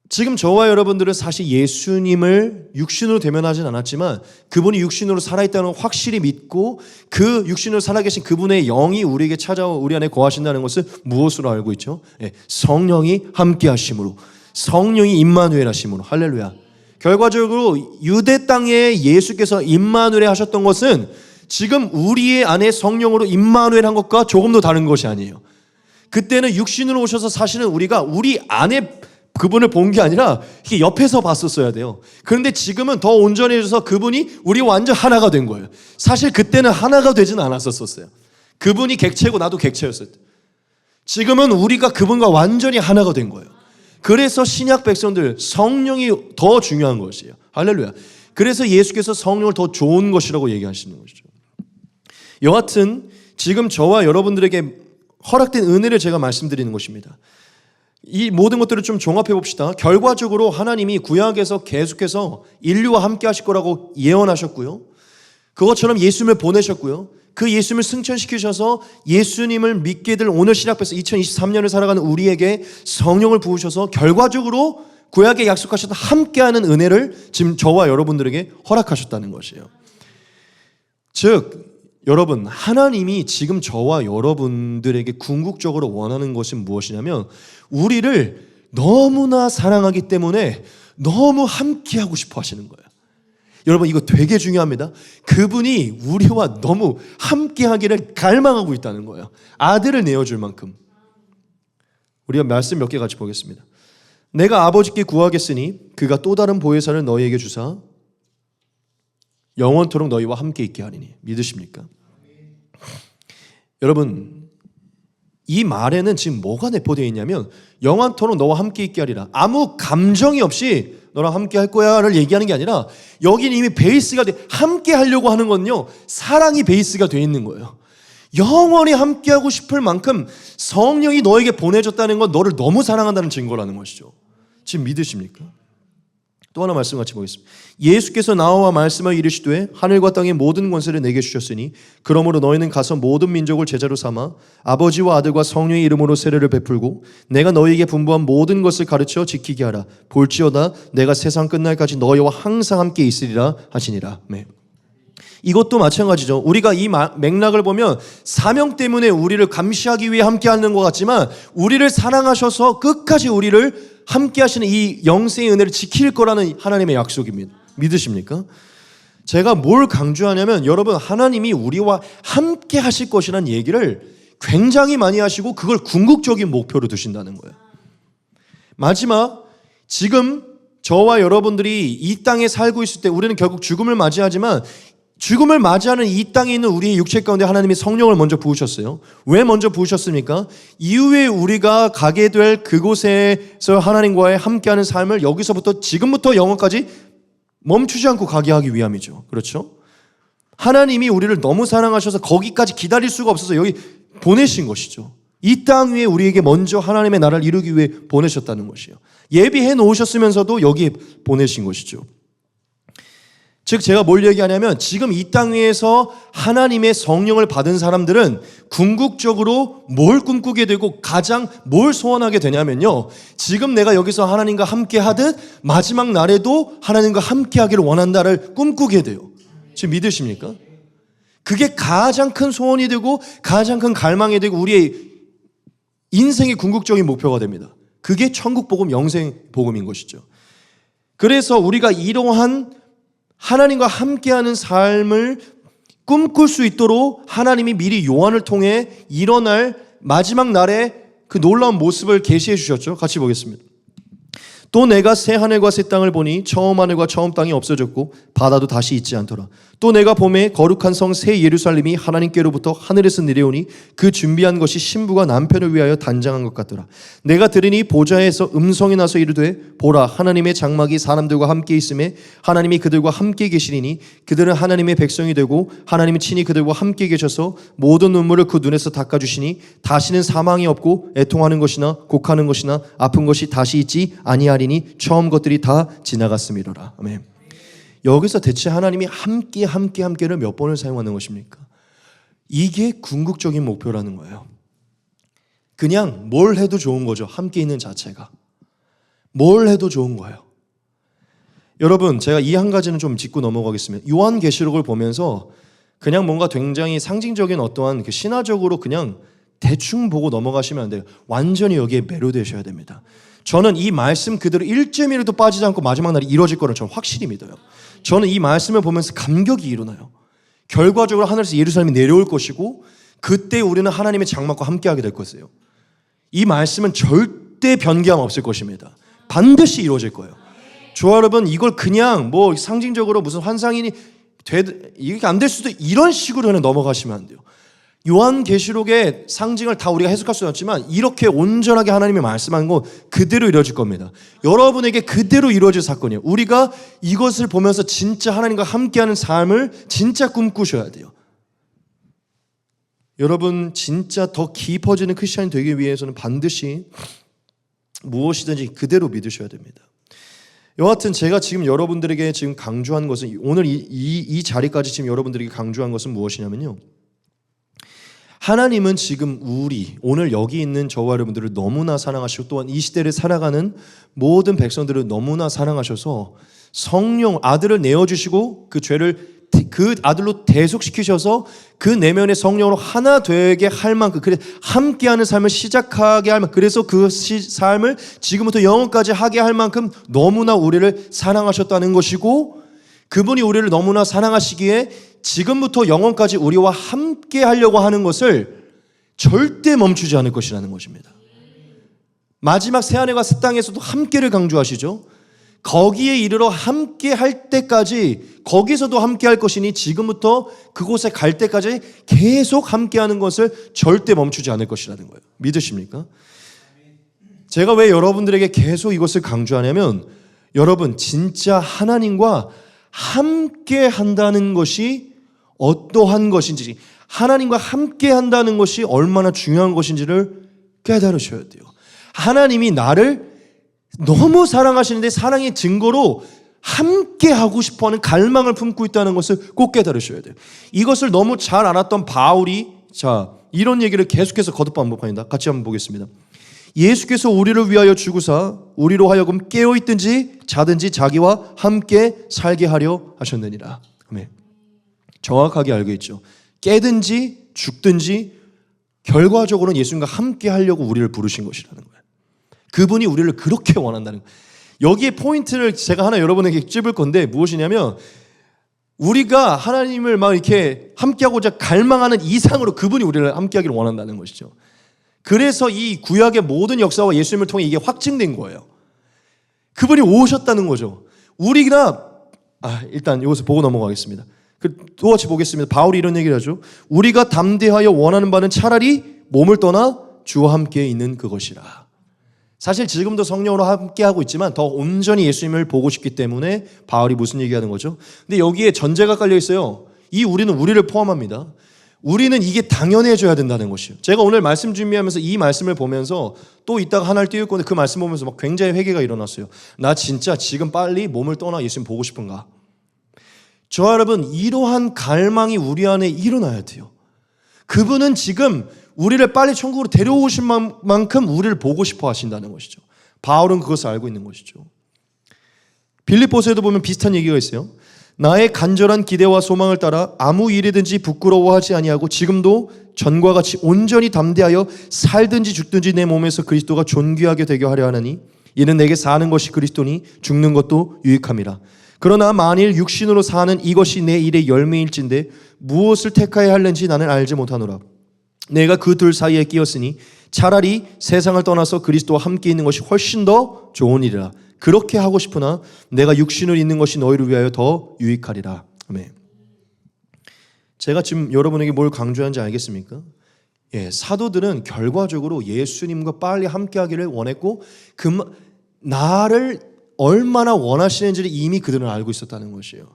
지금 저와 여러분들은 사실 예수님을 육신으로 대면하진 않았지만 그분이 육신으로 살아있다는 걸 확실히 믿고 그 육신으로 살아계신 그분의 영이 우리에게 찾아와 우리 안에 거하신다는 것을 무엇으로 알고 있죠? 네, 성령이 함께 하심으로, 성령이 임마누엘 하심으로. 할렐루야. 결과적으로 유대 땅에 예수께서 임마누엘 하셨던 것은 지금 우리의 안에 성령으로 임마누엘 한 것과 조금도 다른 것이 아니에요. 그때는 육신으로 오셔서 사실은 우리가 우리 안에 그분을 본 게 아니라 이게 옆에서 봤었어야 돼요. 그런데 지금은 더 온전해져서 그분이 우리 완전 하나가 된 거예요. 사실 그때는 하나가 되진 않았었어요. 그분이 객체고 나도 객체였어요. 지금은 우리가 그분과 완전히 하나가 된 거예요. 그래서 신약 백성들 성령이 더 중요한 것이에요. 할렐루야. 그래서 예수께서 성령을 더 좋은 것이라고 얘기하시는 것이죠. 여하튼 지금 저와 여러분들에게 허락된 은혜를 제가 말씀드리는 것입니다. 이 모든 것들을 좀 종합해 봅시다. 결과적으로 하나님이 구약에서 계속해서 인류와 함께 하실 거라고 예언하셨고요. 그것처럼 예수님을 보내셨고요. 그 예수님을 승천시키셔서 예수님을 믿게 될 오늘 신약에서 2023년을 살아가는 우리에게 성령을 부으셔서 결과적으로 구약에 약속하셨던 함께하는 은혜를 지금 저와 여러분들에게 허락하셨다는 것이에요. 즉 여러분, 하나님이 지금 저와 여러분들에게 궁극적으로 원하는 것은 무엇이냐면 우리를 너무나 사랑하기 때문에 너무 함께하고 싶어 하시는 거예요. 여러분, 이거 되게 중요합니다. 그분이 우리와 너무 함께하기를 갈망하고 있다는 거예요. 아들을 내어줄 만큼. 우리가 말씀 몇 개 같이 보겠습니다. 내가 아버지께 구하겠으니 그가 또 다른 보혜사를 너희에게 주사 영원토록 너희와 함께 있게 하리니. 믿으십니까? 여러분, 이 말에는 지금 뭐가 내포되어 있냐면 영원토록 너와 함께 있게 하리라. 아무 감정이 없이 너랑 함께 할 거야를 얘기하는 게 아니라 여기는 이미 베이스가 함께 하려고 하는 건요, 사랑이 베이스가 되어 있는 거예요. 영원히 함께하고 싶을 만큼 성령이 너에게 보내줬다는 건 너를 너무 사랑한다는 증거라는 것이죠. 지금 믿으십니까? 또 하나 말씀 같이 보겠습니다. 예수께서 나와 말씀하여 이르시되 하늘과 땅의 모든 권세를 내게 주셨으니 그러므로 너희는 가서 모든 민족을 제자로 삼아 아버지와 아들과 성령의 이름으로 세례를 베풀고 내가 너희에게 분부한 모든 것을 가르쳐 지키게 하라. 볼지어다 내가 세상 끝날까지 너희와 항상 함께 있으리라 하시니라. 네. 이것도 마찬가지죠. 우리가 이 맥락을 보면 사명 때문에 우리를 감시하기 위해 함께하는 것 같지만 우리를 사랑하셔서 끝까지 우리를 함께하시는 이 영생의 은혜를 지킬 거라는 하나님의 약속입니다. 믿으십니까? 제가 뭘 강조하냐면 여러분 하나님이 우리와 함께 하실 것이라는 얘기를 굉장히 많이 하시고 그걸 궁극적인 목표로 두신다는 거예요. 마지막 지금 저와 여러분들이 이 땅에 살고 있을 때 우리는 결국 죽음을 맞이하지만 죽음을 맞이하는 이 땅에 있는 우리의 육체 가운데 하나님이 성령을 먼저 부으셨어요. 왜 먼저 부으셨습니까? 이후에 우리가 가게 될 그곳에서 하나님과의 함께하는 삶을 여기서부터 지금부터 영원까지 멈추지 않고 가게 하기 위함이죠. 그렇죠? 하나님이 우리를 너무 사랑하셔서 거기까지 기다릴 수가 없어서 여기 보내신 것이죠. 이 땅 위에 우리에게 먼저 하나님의 나라를 이루기 위해 보내셨다는 것이에요. 예비해 놓으셨으면서도 여기에 보내신 것이죠. 즉 제가 뭘 얘기하냐면 지금 이 땅 위에서 하나님의 성령을 받은 사람들은 궁극적으로 뭘 꿈꾸게 되고 가장 뭘 소원하게 되냐면요, 지금 내가 여기서 하나님과 함께 하듯 마지막 날에도 하나님과 함께 하기를 원한다를 꿈꾸게 돼요. 지금 믿으십니까? 그게 가장 큰 소원이 되고 가장 큰 갈망이 되고 우리의 인생의 궁극적인 목표가 됩니다. 그게 천국복음, 영생복음인 것이죠. 그래서 우리가 이러한 하나님과 함께하는 삶을 꿈꿀 수 있도록 하나님이 미리 요한을 통해 일어날 마지막 날에 그 놀라운 모습을 계시해 주셨죠. 같이 보겠습니다. 또 내가 새 하늘과 새 땅을 보니 처음 하늘과 처음 땅이 없어졌고 바다도 다시 있지 않더라. 또 내가 봄에 거룩한 성 새 예루살렘이 하나님께로부터 하늘에서 내려오니 그 준비한 것이 신부가 남편을 위하여 단장한 것 같더라. 내가 들으니 보좌에서 음성이 나서 이르되 보라 하나님의 장막이 사람들과 함께 있음에 하나님이 그들과 함께 계시리니 그들은 하나님의 백성이 되고 하나님이 친히 그들과 함께 계셔서 모든 눈물을 그 눈에서 닦아주시니 다시는 사망이 없고 애통하는 것이나 곡하는 것이나 아픈 것이 다시 있지 아니하리니 처음 것들이 다 지나갔음이로라. 아멘. 여기서 대체 하나님이 함께를 몇 번을 사용하는 것입니까? 이게 궁극적인 목표라는 거예요. 그냥 뭘 해도 좋은 거죠. 함께 있는 자체가. 뭘 해도 좋은 거예요. 여러분, 제가 이 한 가지는 좀 짚고 넘어가겠습니다. 요한계시록을 보면서 그냥 뭔가 굉장히 상징적인 어떠한 그 신화적으로 그냥 대충 보고 넘어가시면 안 돼요. 완전히 여기에 매료되셔야 됩니다. 저는 이 말씀 그대로 1점이라도 빠지지 않고 마지막 날이 이루어질 거를 저는 확실히 믿어요. 저는 이 말씀을 보면서 감격이 일어나요. 결과적으로 하늘에서 예루살렘이 내려올 것이고 그때 우리는 하나님의 장막과 함께하게 될 것이에요. 이 말씀은 절대 변개함 없을 것입니다. 반드시 이루어질 거예요. 저 여러분, 이걸 그냥 뭐 상징적으로 무슨 환상이니 이게 안 될 수도 이런 식으로는 넘어가시면 안 돼요. 요한계시록의 상징을 다 우리가 해석할 수는 없지만 이렇게 온전하게 하나님이 말씀한 거 그대로 이루어질 겁니다. 여러분에게 그대로 이루어질 사건이에요. 우리가 이것을 보면서 진짜 하나님과 함께하는 삶을 진짜 꿈꾸셔야 돼요. 여러분 진짜 더 깊어지는 크리스찬이 되기 위해서는 반드시 무엇이든지 그대로 믿으셔야 됩니다. 여하튼 제가 지금 여러분들에게 지금 강조한 것은 오늘 이 자리까지 지금 여러분들에게 강조한 것은 무엇이냐면요, 하나님은 지금 오늘 여기 있는 저와 여러분들을 너무나 사랑하시고 또한 이 시대를 살아가는 모든 백성들을 너무나 사랑하셔서 성령 아들을 내어주시고 그 죄를 그 아들로 대속시키셔서 그 내면의 성령으로 하나 되게 할 만큼, 그래 함께하는 삶을 시작하게 할 만큼, 그래서 그 삶을 지금부터 영원까지 하게 할 만큼 너무나 우리를 사랑하셨다는 것이고, 그분이 우리를 너무나 사랑하시기에 지금부터 영원까지 우리와 함께 하려고 하는 것을 절대 멈추지 않을 것이라는 것입니다. 마지막 새하늘과 새 땅에서도 함께를 강조하시죠. 거기에 이르러 함께 할 때까지 거기서도 함께 할 것이니 지금부터 그곳에 갈 때까지 계속 함께 하는 것을 절대 멈추지 않을 것이라는 거예요. 믿으십니까? 제가 왜 여러분들에게 계속 이것을 강조하냐면, 여러분 진짜 하나님과 함께 한다는 것이 어떠한 것인지, 하나님과 함께 한다는 것이 얼마나 중요한 것인지를 깨달으셔야 돼요. 하나님이 나를 너무 사랑하시는데 사랑의 증거로 함께 하고 싶어하는 갈망을 품고 있다는 것을 꼭 깨달으셔야 돼요. 이것을 너무 잘 알았던 바울이 이런 얘기를 계속해서 거듭 반복합니다. 같이 한번 보겠습니다. 예수께서 우리를 위하여 죽으사 우리로 하여금 깨어있든지 자든지 자기와 함께 살게 하려 하셨느니라. 아멘. 정확하게 알고 있죠. 깨든지 죽든지 결과적으로는 예수님과 함께 하려고 우리를 부르신 것이라는 거예요. 그분이 우리를 그렇게 원한다는 거예요. 여기에 포인트를 제가 하나 여러분에게 찝을 건데 무엇이냐면, 우리가 하나님을 막 이렇게 함께하고자 갈망하는 이상으로 그분이 우리를 함께하기를 원한다는 것이죠. 그래서 이 구약의 모든 역사와 예수님을 통해 이게 확증된 거예요. 그분이 오셨다는 거죠. 우리가 일단 이것을 보고 넘어가겠습니다. 또 같이 보겠습니다. 바울이 이런 얘기를 하죠. 우리가 담대하여 원하는 바는 차라리 몸을 떠나 주와 함께 있는 그것이라. 사실 지금도 성령으로 함께하고 있지만 더 온전히 예수님을 보고 싶기 때문에 바울이 무슨 얘기하는 거죠? 근데 여기에 전제가 깔려 있어요. 이 우리는 우리를 포함합니다. 우리는 이게 당연해져야 된다는 것이에요. 제가 오늘 말씀 준비하면서 이 말씀을 보면서 또 이따가 하나를 띄울 건데 그 말씀 보면서 막 굉장히 회개가 일어났어요. 나 진짜 지금 빨리 몸을 떠나 예수님 보고 싶은가? 저와 여러분, 이러한 갈망이 우리 안에 일어나야 돼요. 그분은 지금 우리를 빨리 천국으로 데려오실 만큼 우리를 보고 싶어 하신다는 것이죠. 바울은 그것을 알고 있는 것이죠. 빌립보서에도 보면 비슷한 얘기가 있어요. 나의 간절한 기대와 소망을 따라 아무 일이든지 부끄러워하지 아니하고 지금도 전과 같이 온전히 담대하여 살든지 죽든지 내 몸에서 그리스도가 존귀하게 되게 하려 하나니 이는 내게 사는 것이 그리스도니 죽는 것도 유익함이라. 그러나 만일 육신으로 사는 이것이 내 일의 열매일진데 무엇을 택하여야 할는지 나는 알지 못하노라. 내가 그 둘 사이에 끼었으니 차라리 세상을 떠나서 그리스도와 함께 있는 것이 훨씬 더 좋은 일이라. 그렇게 하고 싶으나 내가 육신을 있는 것이 너희를 위하여 더 유익하리라. 아멘. 제가 지금 여러분에게 뭘 강조하는지 알겠습니까? 사도들은 결과적으로 예수님과 빨리 함께하기를 원했고 나를 얼마나 원하시는지를 이미 그들은 알고 있었다는 것이에요.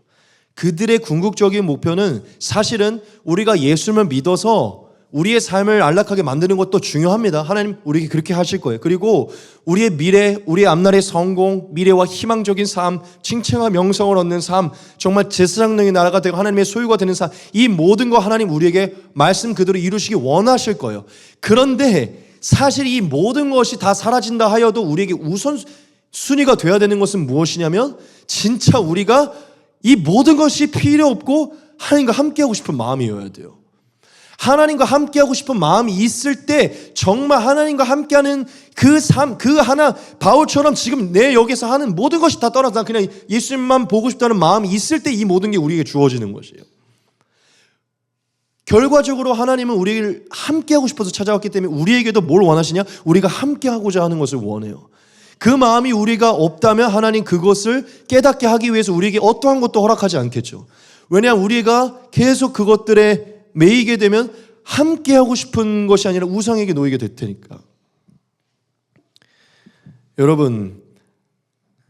그들의 궁극적인 목표는 사실은 우리가 예수님을 믿어서 우리의 삶을 안락하게 만드는 것도 중요합니다. 하나님 우리에게 그렇게 하실 거예요. 그리고 우리의 미래, 우리의 앞날의 성공, 미래와 희망적인 삶, 칭찬과 명성을 얻는 삶, 정말 제사장능의 나라가 되고 하나님의 소유가 되는 삶, 이 모든 거 하나님 우리에게 말씀 그대로 이루시기 원하실 거예요. 그런데 사실 이 모든 것이 다 사라진다 하여도 우리에게 우선순위가 돼야 되는 것은 무엇이냐면 진짜 우리가 이 모든 것이 필요 없고 하나님과 함께하고 싶은 마음이어야 돼요. 하나님과 함께하고 싶은 마음이 있을 때 정말 하나님과 함께하는 그 삶, 그 하나, 바울처럼 지금 내 여기서 하는 모든 것이 다 떠나서 그냥 예수님만 보고 싶다는 마음이 있을 때 이 모든 게 우리에게 주어지는 것이에요. 결과적으로 하나님은 우리를 함께하고 싶어서 찾아왔기 때문에 우리에게도 뭘 원하시냐? 우리가 함께하고자 하는 것을 원해요. 그 마음이 우리가 없다면 하나님 그것을 깨닫게 하기 위해서 우리에게 어떠한 것도 허락하지 않겠죠. 왜냐하면 우리가 계속 그것들에 매이게 되면 함께하고 싶은 것이 아니라 우상에게 놓이게 될 테니까. 여러분,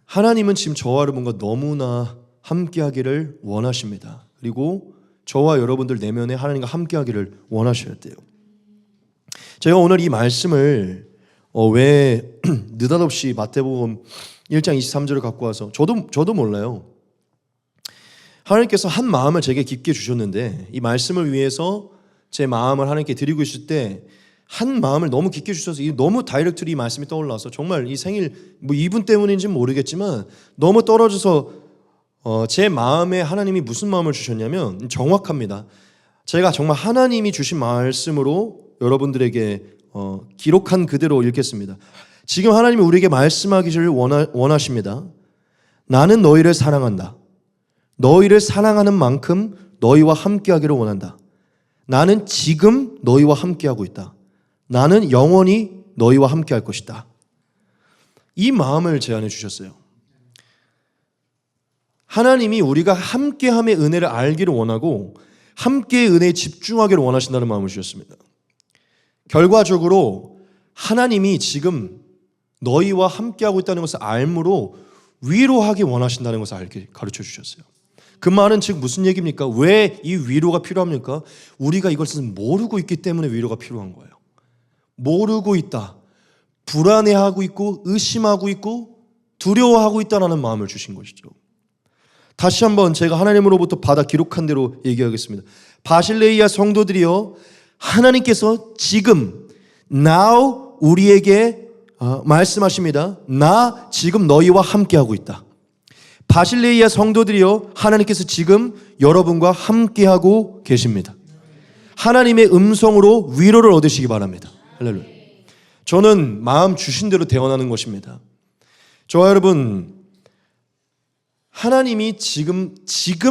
하나님은 지금 저와 여러분과 너무나 함께하기를 원하십니다. 그리고 저와 여러분들 내면에 하나님과 함께하기를 원하셔야 돼요. 제가 오늘 이 말씀을 왜 느닷없이 마태복음 1장 23절을 갖고 와서 저도 몰라요. 하나님께서 한 마음을 제게 깊게 주셨는데 이 말씀을 위해서 제 마음을 하나님께 드리고 있을 때 한 마음을 너무 깊게 주셔서 너무 다이렉트리 이 말씀이 떠올라서 정말 이 생일 이분 때문인지는 모르겠지만 너무 떨어져서 제 마음에 하나님이 무슨 마음을 주셨냐면 정확합니다. 제가 정말 하나님이 주신 말씀으로 여러분들에게 기록한 그대로 읽겠습니다. 지금 하나님이 우리에게 말씀하기를 원하십니다. 나는 너희를 사랑한다. 너희를 사랑하는 만큼 너희와 함께하기를 원한다. 나는 지금 너희와 함께하고 있다. 나는 영원히 너희와 함께할 것이다. 이 마음을 제안해 주셨어요. 하나님이 우리가 함께함의 은혜를 알기를 원하고 함께의 은혜에 집중하기를 원하신다는 마음을 주셨습니다. 결과적으로 하나님이 지금 너희와 함께하고 있다는 것을 알므로 위로하기 원하신다는 것을 가르쳐 주셨어요. 그 말은 즉 무슨 얘기입니까? 왜 이 위로가 필요합니까? 우리가 이것을 모르고 있기 때문에 위로가 필요한 거예요. 모르고 있다. 불안해하고 있고 의심하고 있고 두려워하고 있다는 마음을 주신 것이죠. 다시 한번 제가 하나님으로부터 받아 기록한 대로 얘기하겠습니다. 바실레이아 성도들이여, 하나님께서 지금 now 우리에게 말씀하십니다. 나 지금 너희와 함께하고 있다. 바실레이아 성도들이여, 하나님께서 지금 여러분과 함께하고 계십니다. 하나님의 음성으로 위로를 얻으시기 바랍니다. 할렐루야. 저는 마음 주신 대로 대언하는 것입니다. 저와 여러분, 하나님이 지금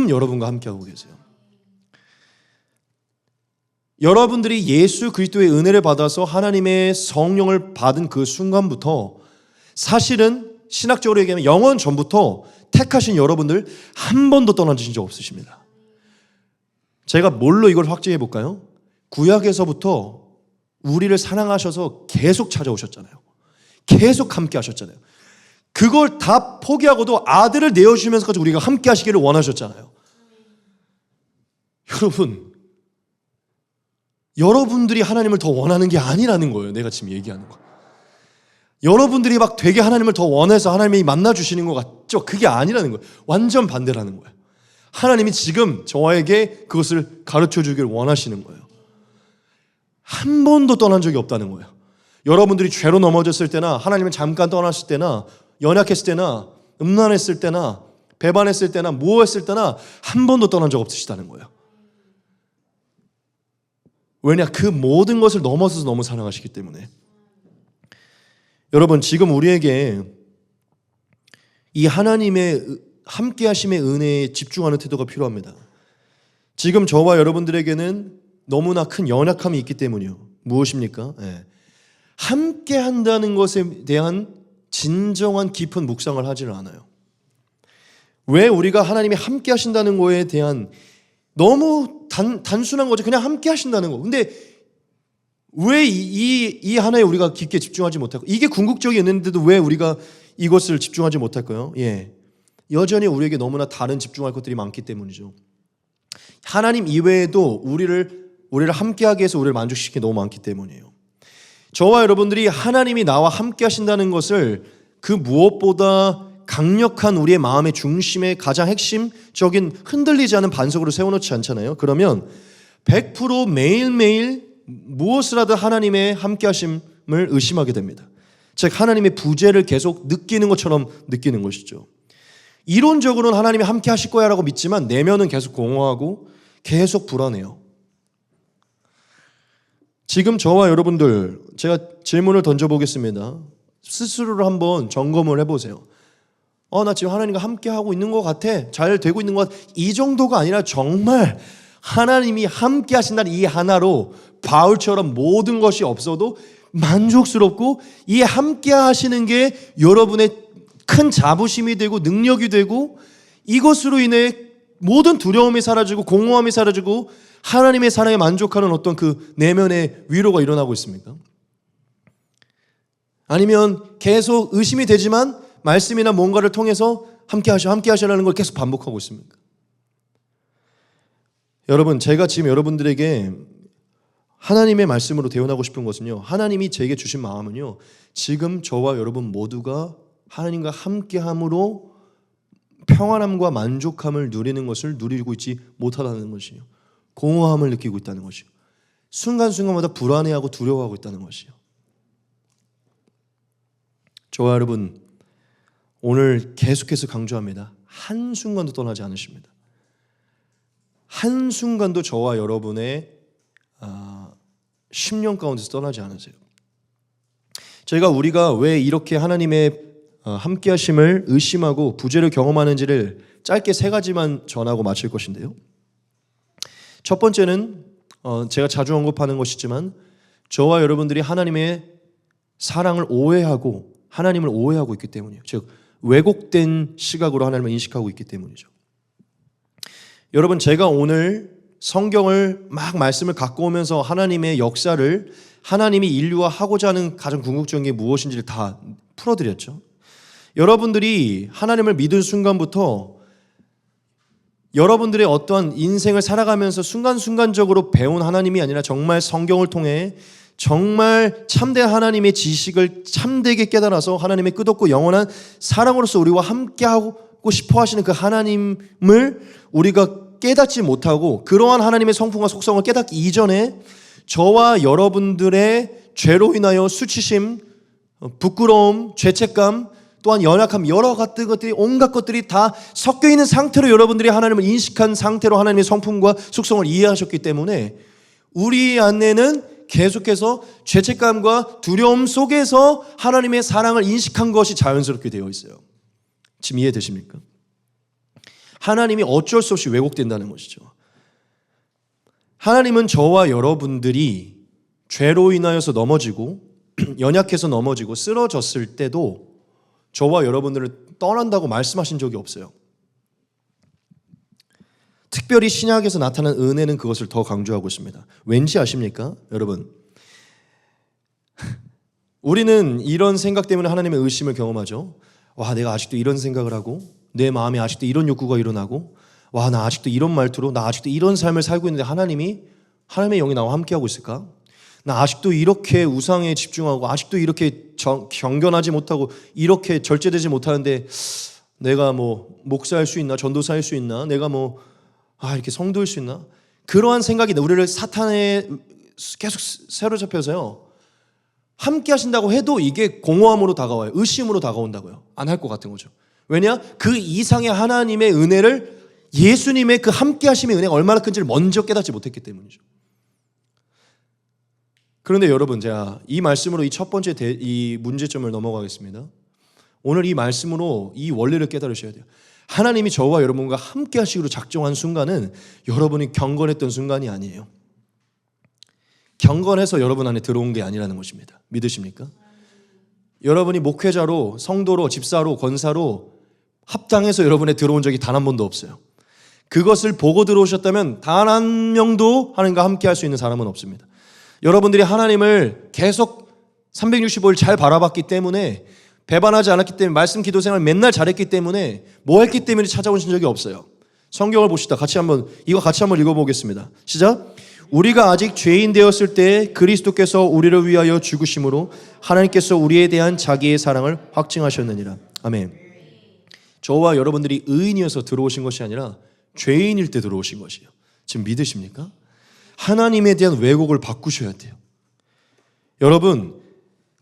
여러분과 함께하고 계세요. 여러분들이 예수 그리스도의 은혜를 받아서 하나님의 성령을 받은 그 순간부터 사실은 신학적으로 얘기하면 영원 전부터 택하신 여러분들 한 번도 떠나신 적 없으십니다. 제가 뭘로 이걸 확증해 볼까요? 구약에서부터 우리를 사랑하셔서 계속 찾아오셨잖아요. 계속 함께 하셨잖아요. 그걸 다 포기하고도 아들을 내어주시면서까지 우리가 함께 하시기를 원하셨잖아요. 여러분들이 하나님을 더 원하는 게 아니라는 거예요. 내가 지금 얘기하는 거. 여러분들이 막 되게 하나님을 더 원해서 하나님이 만나주시는 것 같죠? 그게 아니라는 거예요. 완전 반대라는 거예요. 하나님이 지금 저에게 그것을 가르쳐 주길 원하시는 거예요. 한 번도 떠난 적이 없다는 거예요. 여러분들이 죄로 넘어졌을 때나 하나님을 잠깐 떠났을 때나 연약했을 때나 음란했을 때나 배반했을 때나 무엇했을 때나 한 번도 떠난 적 없으시다는 거예요. 왜냐? 그 모든 것을 넘어서서 너무 사랑하시기 때문에. 여러분, 지금 우리에게 이 하나님의 함께하심의 은혜에 집중하는 태도가 필요합니다. 지금 저와 여러분들에게는 너무나 큰 연약함이 있기 때문이요. 무엇입니까? 함께한다는 것에 대한 진정한 깊은 묵상을 하지는 않아요. 왜 우리가 하나님이 함께하신다는 거에 대한 너무 단순한 거죠. 그냥 함께하신다는 거. 근데 왜 이 하나에 우리가 깊게 집중하지 못할까? 이게 궁극적이었는데도 왜 우리가 이것을 집중하지 못할까요? 여전히 우리에게 너무나 다른 집중할 것들이 많기 때문이죠. 하나님 이외에도 우리를 함께하게 해서 우리를 만족시키기 너무 많기 때문이에요. 저와 여러분들이 하나님이 나와 함께 하신다는 것을 그 무엇보다 강력한 우리의 마음의 중심의 가장 핵심적인 흔들리지 않은 반석으로 세워놓지 않잖아요. 그러면 100% 매일매일 무엇을 하든 하나님의 함께 하심을 의심하게 됩니다. 즉 하나님의 부재를 계속 느끼는 것처럼 느끼는 것이죠. 이론적으로는 하나님이 함께 하실 거야 라고 믿지만 내면은 계속 공허하고 계속 불안해요. 지금 저와 여러분들, 제가 질문을 던져보겠습니다. 스스로를 한번 점검을 해보세요. 나 지금 하나님과 함께 하고 있는 것 같아. 잘 되고 있는 것 같아. 이 정도가 아니라 정말 하나님이 함께 하신다는 이 하나로 바울처럼 모든 것이 없어도 만족스럽고 이 함께 하시는 게 여러분의 큰 자부심이 되고 능력이 되고 이것으로 인해 모든 두려움이 사라지고 공허함이 사라지고 하나님의 사랑에 만족하는 어떤 그 내면의 위로가 일어나고 있습니까? 아니면 계속 의심이 되지만 말씀이나 뭔가를 통해서 함께 하시라는 걸 계속 반복하고 있습니까? 여러분, 제가 지금 여러분들에게 하나님의 말씀으로 대언하고 싶은 것은요, 하나님이 제게 주신 마음은요, 지금 저와 여러분 모두가 하나님과 함께함으로 평안함과 만족함을 누리는 것을 누리고 있지 못하다는 것이요, 공허함을 느끼고 있다는 것이요, 순간순간마다 불안해하고 두려워하고 있다는 것이요. 저와 여러분, 오늘 계속해서 강조합니다. 한순간도 떠나지 않으십니다. 한순간도 저와 여러분의 심령 가운데서 떠나지 않으세요. 우리가 왜 이렇게 하나님의 함께 하심을 의심하고 부재를 경험하는지를 짧게 3가지만 전하고 마칠 것인데요. 첫 번째는 제가 자주 언급하는 것이지만 저와 여러분들이 하나님의 사랑을 오해하고 하나님을 오해하고 있기 때문이에요. 즉 왜곡된 시각으로 하나님을 인식하고 있기 때문이죠. 여러분, 제가 오늘 성경을 막 말씀을 갖고 오면서 하나님의 역사를 하나님이 인류와 하고자 하는 가장 궁극적인 게 무엇인지를 다 풀어드렸죠. 여러분들이 하나님을 믿은 순간부터 여러분들의 어떠한 인생을 살아가면서 순간순간적으로 배운 하나님이 아니라 정말 성경을 통해 정말 참된 하나님의 지식을 참되게 깨달아서 하나님의 끝없고 영원한 사랑으로서 우리와 함께하고 싶어 하시는 그 하나님을 우리가 깨닫지 못하고 그러한 하나님의 성품과 속성을 깨닫기 이전에 저와 여러분들의 죄로 인하여 수치심, 부끄러움, 죄책감, 또한 연약함, 여러 가지 것들이 온갖 것들이 다 섞여 있는 상태로 여러분들이 하나님을 인식한 상태로 하나님의 성품과 속성을 이해하셨기 때문에 우리 안에는 계속해서 죄책감과 두려움 속에서 하나님의 사랑을 인식한 것이 자연스럽게 되어 있어요. 지금 이해되십니까? 하나님이 어쩔 수 없이 왜곡된다는 것이죠. 하나님은 저와 여러분들이 죄로 인하여서 넘어지고 연약해서 넘어지고 쓰러졌을 때도 저와 여러분들을 떠난다고 말씀하신 적이 없어요. 특별히 신약에서 나타난 은혜는 그것을 더 강조하고 있습니다. 왠지 아십니까? 여러분, 우리는 이런 생각 때문에 하나님의 의심을 경험하죠. 와, 내가 아직도 이런 생각을 하고 내 마음에 아직도 이런 욕구가 일어나고 와, 나 아직도 이런 말투로 나 아직도 이런 삶을 살고 있는데 하나님의 영이 나와 함께하고 있을까? 나 아직도 이렇게 우상에 집중하고 아직도 이렇게 경건하지 못하고 이렇게 절제되지 못하는데 내가 뭐 목사할 수 있나? 전도사할 수 있나? 내가 뭐 이렇게 성도일 수 있나? 그러한 생각이 우리를 사탄에 계속 사로잡혀서요. 함께 하신다고 해도 이게 공허함으로 다가와요. 의심으로 다가온다고요. 안 할 것 같은 거죠. 왜냐? 그 이상의 하나님의 은혜를, 예수님의 그 함께 하심의 은혜가 얼마나 큰지를 먼저 깨닫지 못했기 때문이죠. 그런데 여러분, 제가 이 말씀으로 이 첫 번째 이 문제점을 넘어가겠습니다. 오늘 이 말씀으로 이 원리를 깨달으셔야 돼요. 하나님이 저와 여러분과 함께 하시기로 작정한 순간은 여러분이 경건했던 순간이 아니에요. 경건해서 여러분 안에 들어온 게 아니라는 것입니다. 믿으십니까? 여러분이 목회자로, 성도로, 집사로, 권사로 합당해서 여러분에 들어온 적이 단 한 번도 없어요. 그것을 보고 들어오셨다면 단 한 명도 하나님과 함께 할 수 있는 사람은 없습니다. 여러분들이 하나님을 계속 365일 잘 바라봤기 때문에, 배반하지 않았기 때문에, 말씀 기도 생활 맨날 잘했기 때문에, 뭐 했기 때문에 찾아오신 적이 없어요. 성경을 보시다 같이 한번 읽어보겠습니다. 시작. 우리가 아직 죄인 되었을 때 그리스도께서 우리를 위하여 죽으심으로 하나님께서 우리에 대한 자기의 사랑을 확증하셨느니라. 아멘. 저와 여러분들이 의인이어서 들어오신 것이 아니라 죄인일 때 들어오신 것이에요. 지금 믿으십니까? 하나님에 대한 왜곡을 바꾸셔야 돼요. 여러분,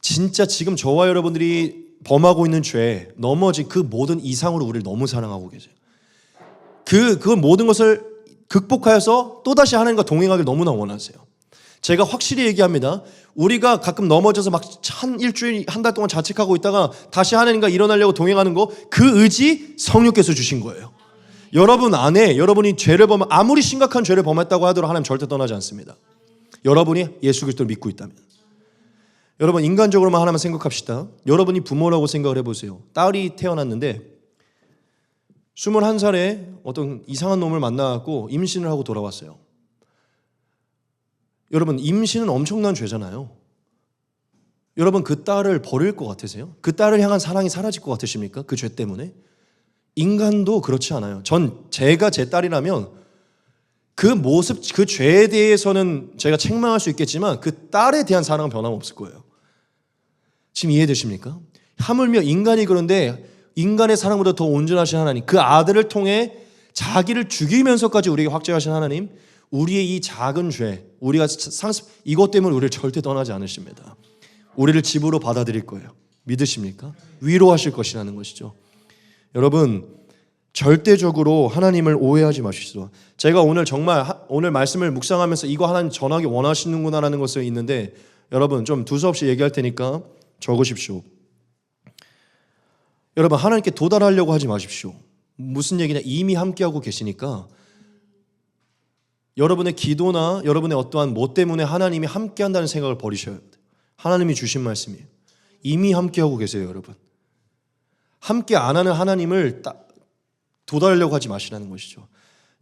진짜 지금 저와 여러분들이 범하고 있는 죄, 넘어진 그 모든 이상으로 우리를 너무 사랑하고 계세요. 그 모든 것을 극복하여서 또다시 하나님과 동행하기를 너무나 원하세요. 제가 확실히 얘기합니다. 우리가 가끔 넘어져서 막 한 일주일, 한 달 동안 자책하고 있다가 다시 하나님과 일어나려고 동행하는 거, 그 의지 성령께서 주신 거예요. 여러분 안에, 여러분이 아무리 심각한 죄를 범했다고 하더라도 하나님 절대 떠나지 않습니다. 여러분이 예수 그리스도를 믿고 있다면. 여러분, 인간적으로만 하나만 생각합시다. 여러분이 부모라고 생각을 해보세요. 딸이 태어났는데 21살에 어떤 이상한 놈을 만나고 임신을 하고 돌아왔어요. 여러분, 임신은 엄청난 죄잖아요. 여러분, 그 딸을 버릴 것 같으세요? 그 딸을 향한 사랑이 사라질 것 같으십니까? 그 죄 때문에? 인간도 그렇지 않아요. 제가 제 딸이라면 그 모습, 그 죄에 대해서는 제가 책망할 수 있겠지만 그 딸에 대한 사랑은 변함없을 거예요. 지금 이해되십니까? 하물며 인간이 그런데 인간의 사랑보다 더 온전하신 하나님, 그 아들을 통해 자기를 죽이면서까지 우리에게 확증하신 하나님, 우리의 이 작은 죄, 우리가 이것 때문에 우리를 절대 떠나지 않으십니다. 우리를 집으로 받아들일 거예요. 믿으십니까? 위로하실 것이라는 것이죠. 여러분, 절대적으로 하나님을 오해하지 마십시오. 제가 오늘 정말 오늘 말씀을 묵상하면서 이거 하나님 전하기 원하시는구나라는 것을 있는데, 여러분 좀 두서없이 얘기할 테니까 적으십시오. 여러분, 하나님께 도달하려고 하지 마십시오. 무슨 얘기냐? 이미 함께하고 계시니까 여러분의 기도나 여러분의 어떠한 뭐 때문에 하나님이 함께한다는 생각을 버리셔야 돼요. 하나님이 주신 말씀이에요. 이미 함께하고 계세요. 여러분, 함께 안 하는 하나님을 도달하려고 하지 마시라는 것이죠.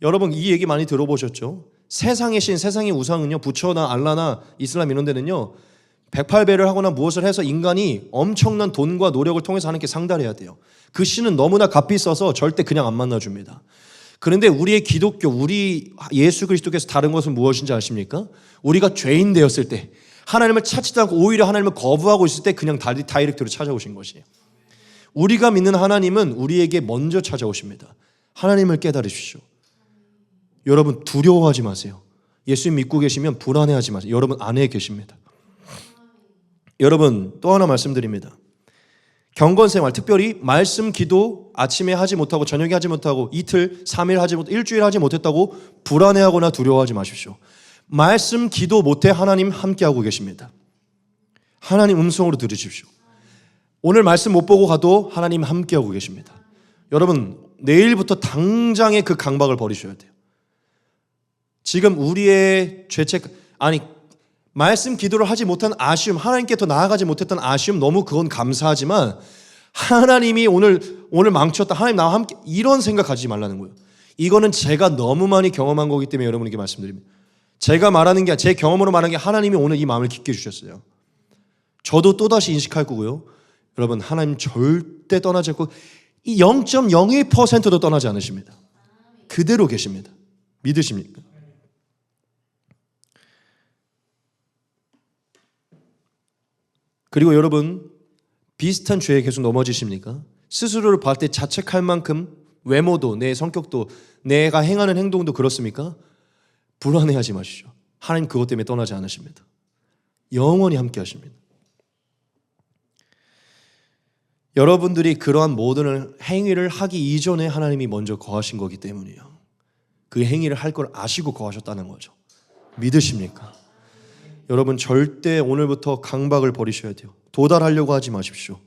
여러분, 이 얘기 많이 들어보셨죠? 세상의 신, 세상의 우상은요, 부처나 알라나 이슬람 이런 데는요 108배를 하거나 무엇을 해서 인간이 엄청난 돈과 노력을 통해서 하나님께 상달해야 돼요. 그 신은 너무나 값이 있어서 절대 그냥 안 만나줍니다. 그런데 우리의 기독교, 우리 예수 그리스도께서 다른 것은 무엇인지 아십니까? 우리가 죄인 되었을 때, 하나님을 찾지도 않고 오히려 하나님을 거부하고 있을 때 그냥 다이렉트로 찾아오신 것이에요. 우리가 믿는 하나님은 우리에게 먼저 찾아오십니다. 하나님을 깨달으십시오. 여러분, 두려워하지 마세요. 예수님 믿고 계시면 불안해하지 마세요. 여러분 안에 계십니다. 여러분, 또 하나 말씀드립니다. 경건생활, 특별히 말씀 기도 아침에 하지 못하고 저녁에 하지 못하고 이틀, 3일 하지 못하고 일주일 하지 못했다고 불안해하거나 두려워하지 마십시오. 말씀 기도 못해 하나님 함께하고 계십니다. 하나님 음성으로 들으십시오. 오늘 말씀 못 보고 가도 하나님 함께하고 계십니다. 여러분, 내일부터 당장에 그 강박을 버리셔야 돼요. 지금 우리의 죄책, 말씀 기도를 하지 못한 아쉬움, 하나님께 더 나아가지 못했던 아쉬움, 너무 그건 감사하지만 하나님이 오늘 망쳤다, 하나님 나와 함께, 이런 생각 가지지 말라는 거예요. 이거는 제가 너무 많이 경험한 거기 때문에 여러분에게 말씀드립니다. 제가 말하는 게, 제 경험으로 말하는 게 하나님이 오늘 이 마음을 깊게 주셨어요. 저도 또다시 인식할 거고요. 여러분, 하나님 절대 떠나지 않고 이 0.01%도 떠나지 않으십니다. 그대로 계십니다. 믿으십니까? 그리고 여러분, 비슷한 죄에 계속 넘어지십니까? 스스로를 봤을 때 자책할 만큼 외모도, 내 성격도, 내가 행하는 행동도 그렇습니까? 불안해하지 마시죠. 하나님 그것 때문에 떠나지 않으십니다. 영원히 함께 하십니다. 여러분들이 그러한 모든 행위를 하기 이전에 하나님이 먼저 거하신 거기 때문이에요. 그 행위를 할 걸 아시고 거하셨다는 거죠. 믿으십니까? 여러분, 절대 오늘부터 강박을 버리셔야 돼요. 도달하려고 하지 마십시오.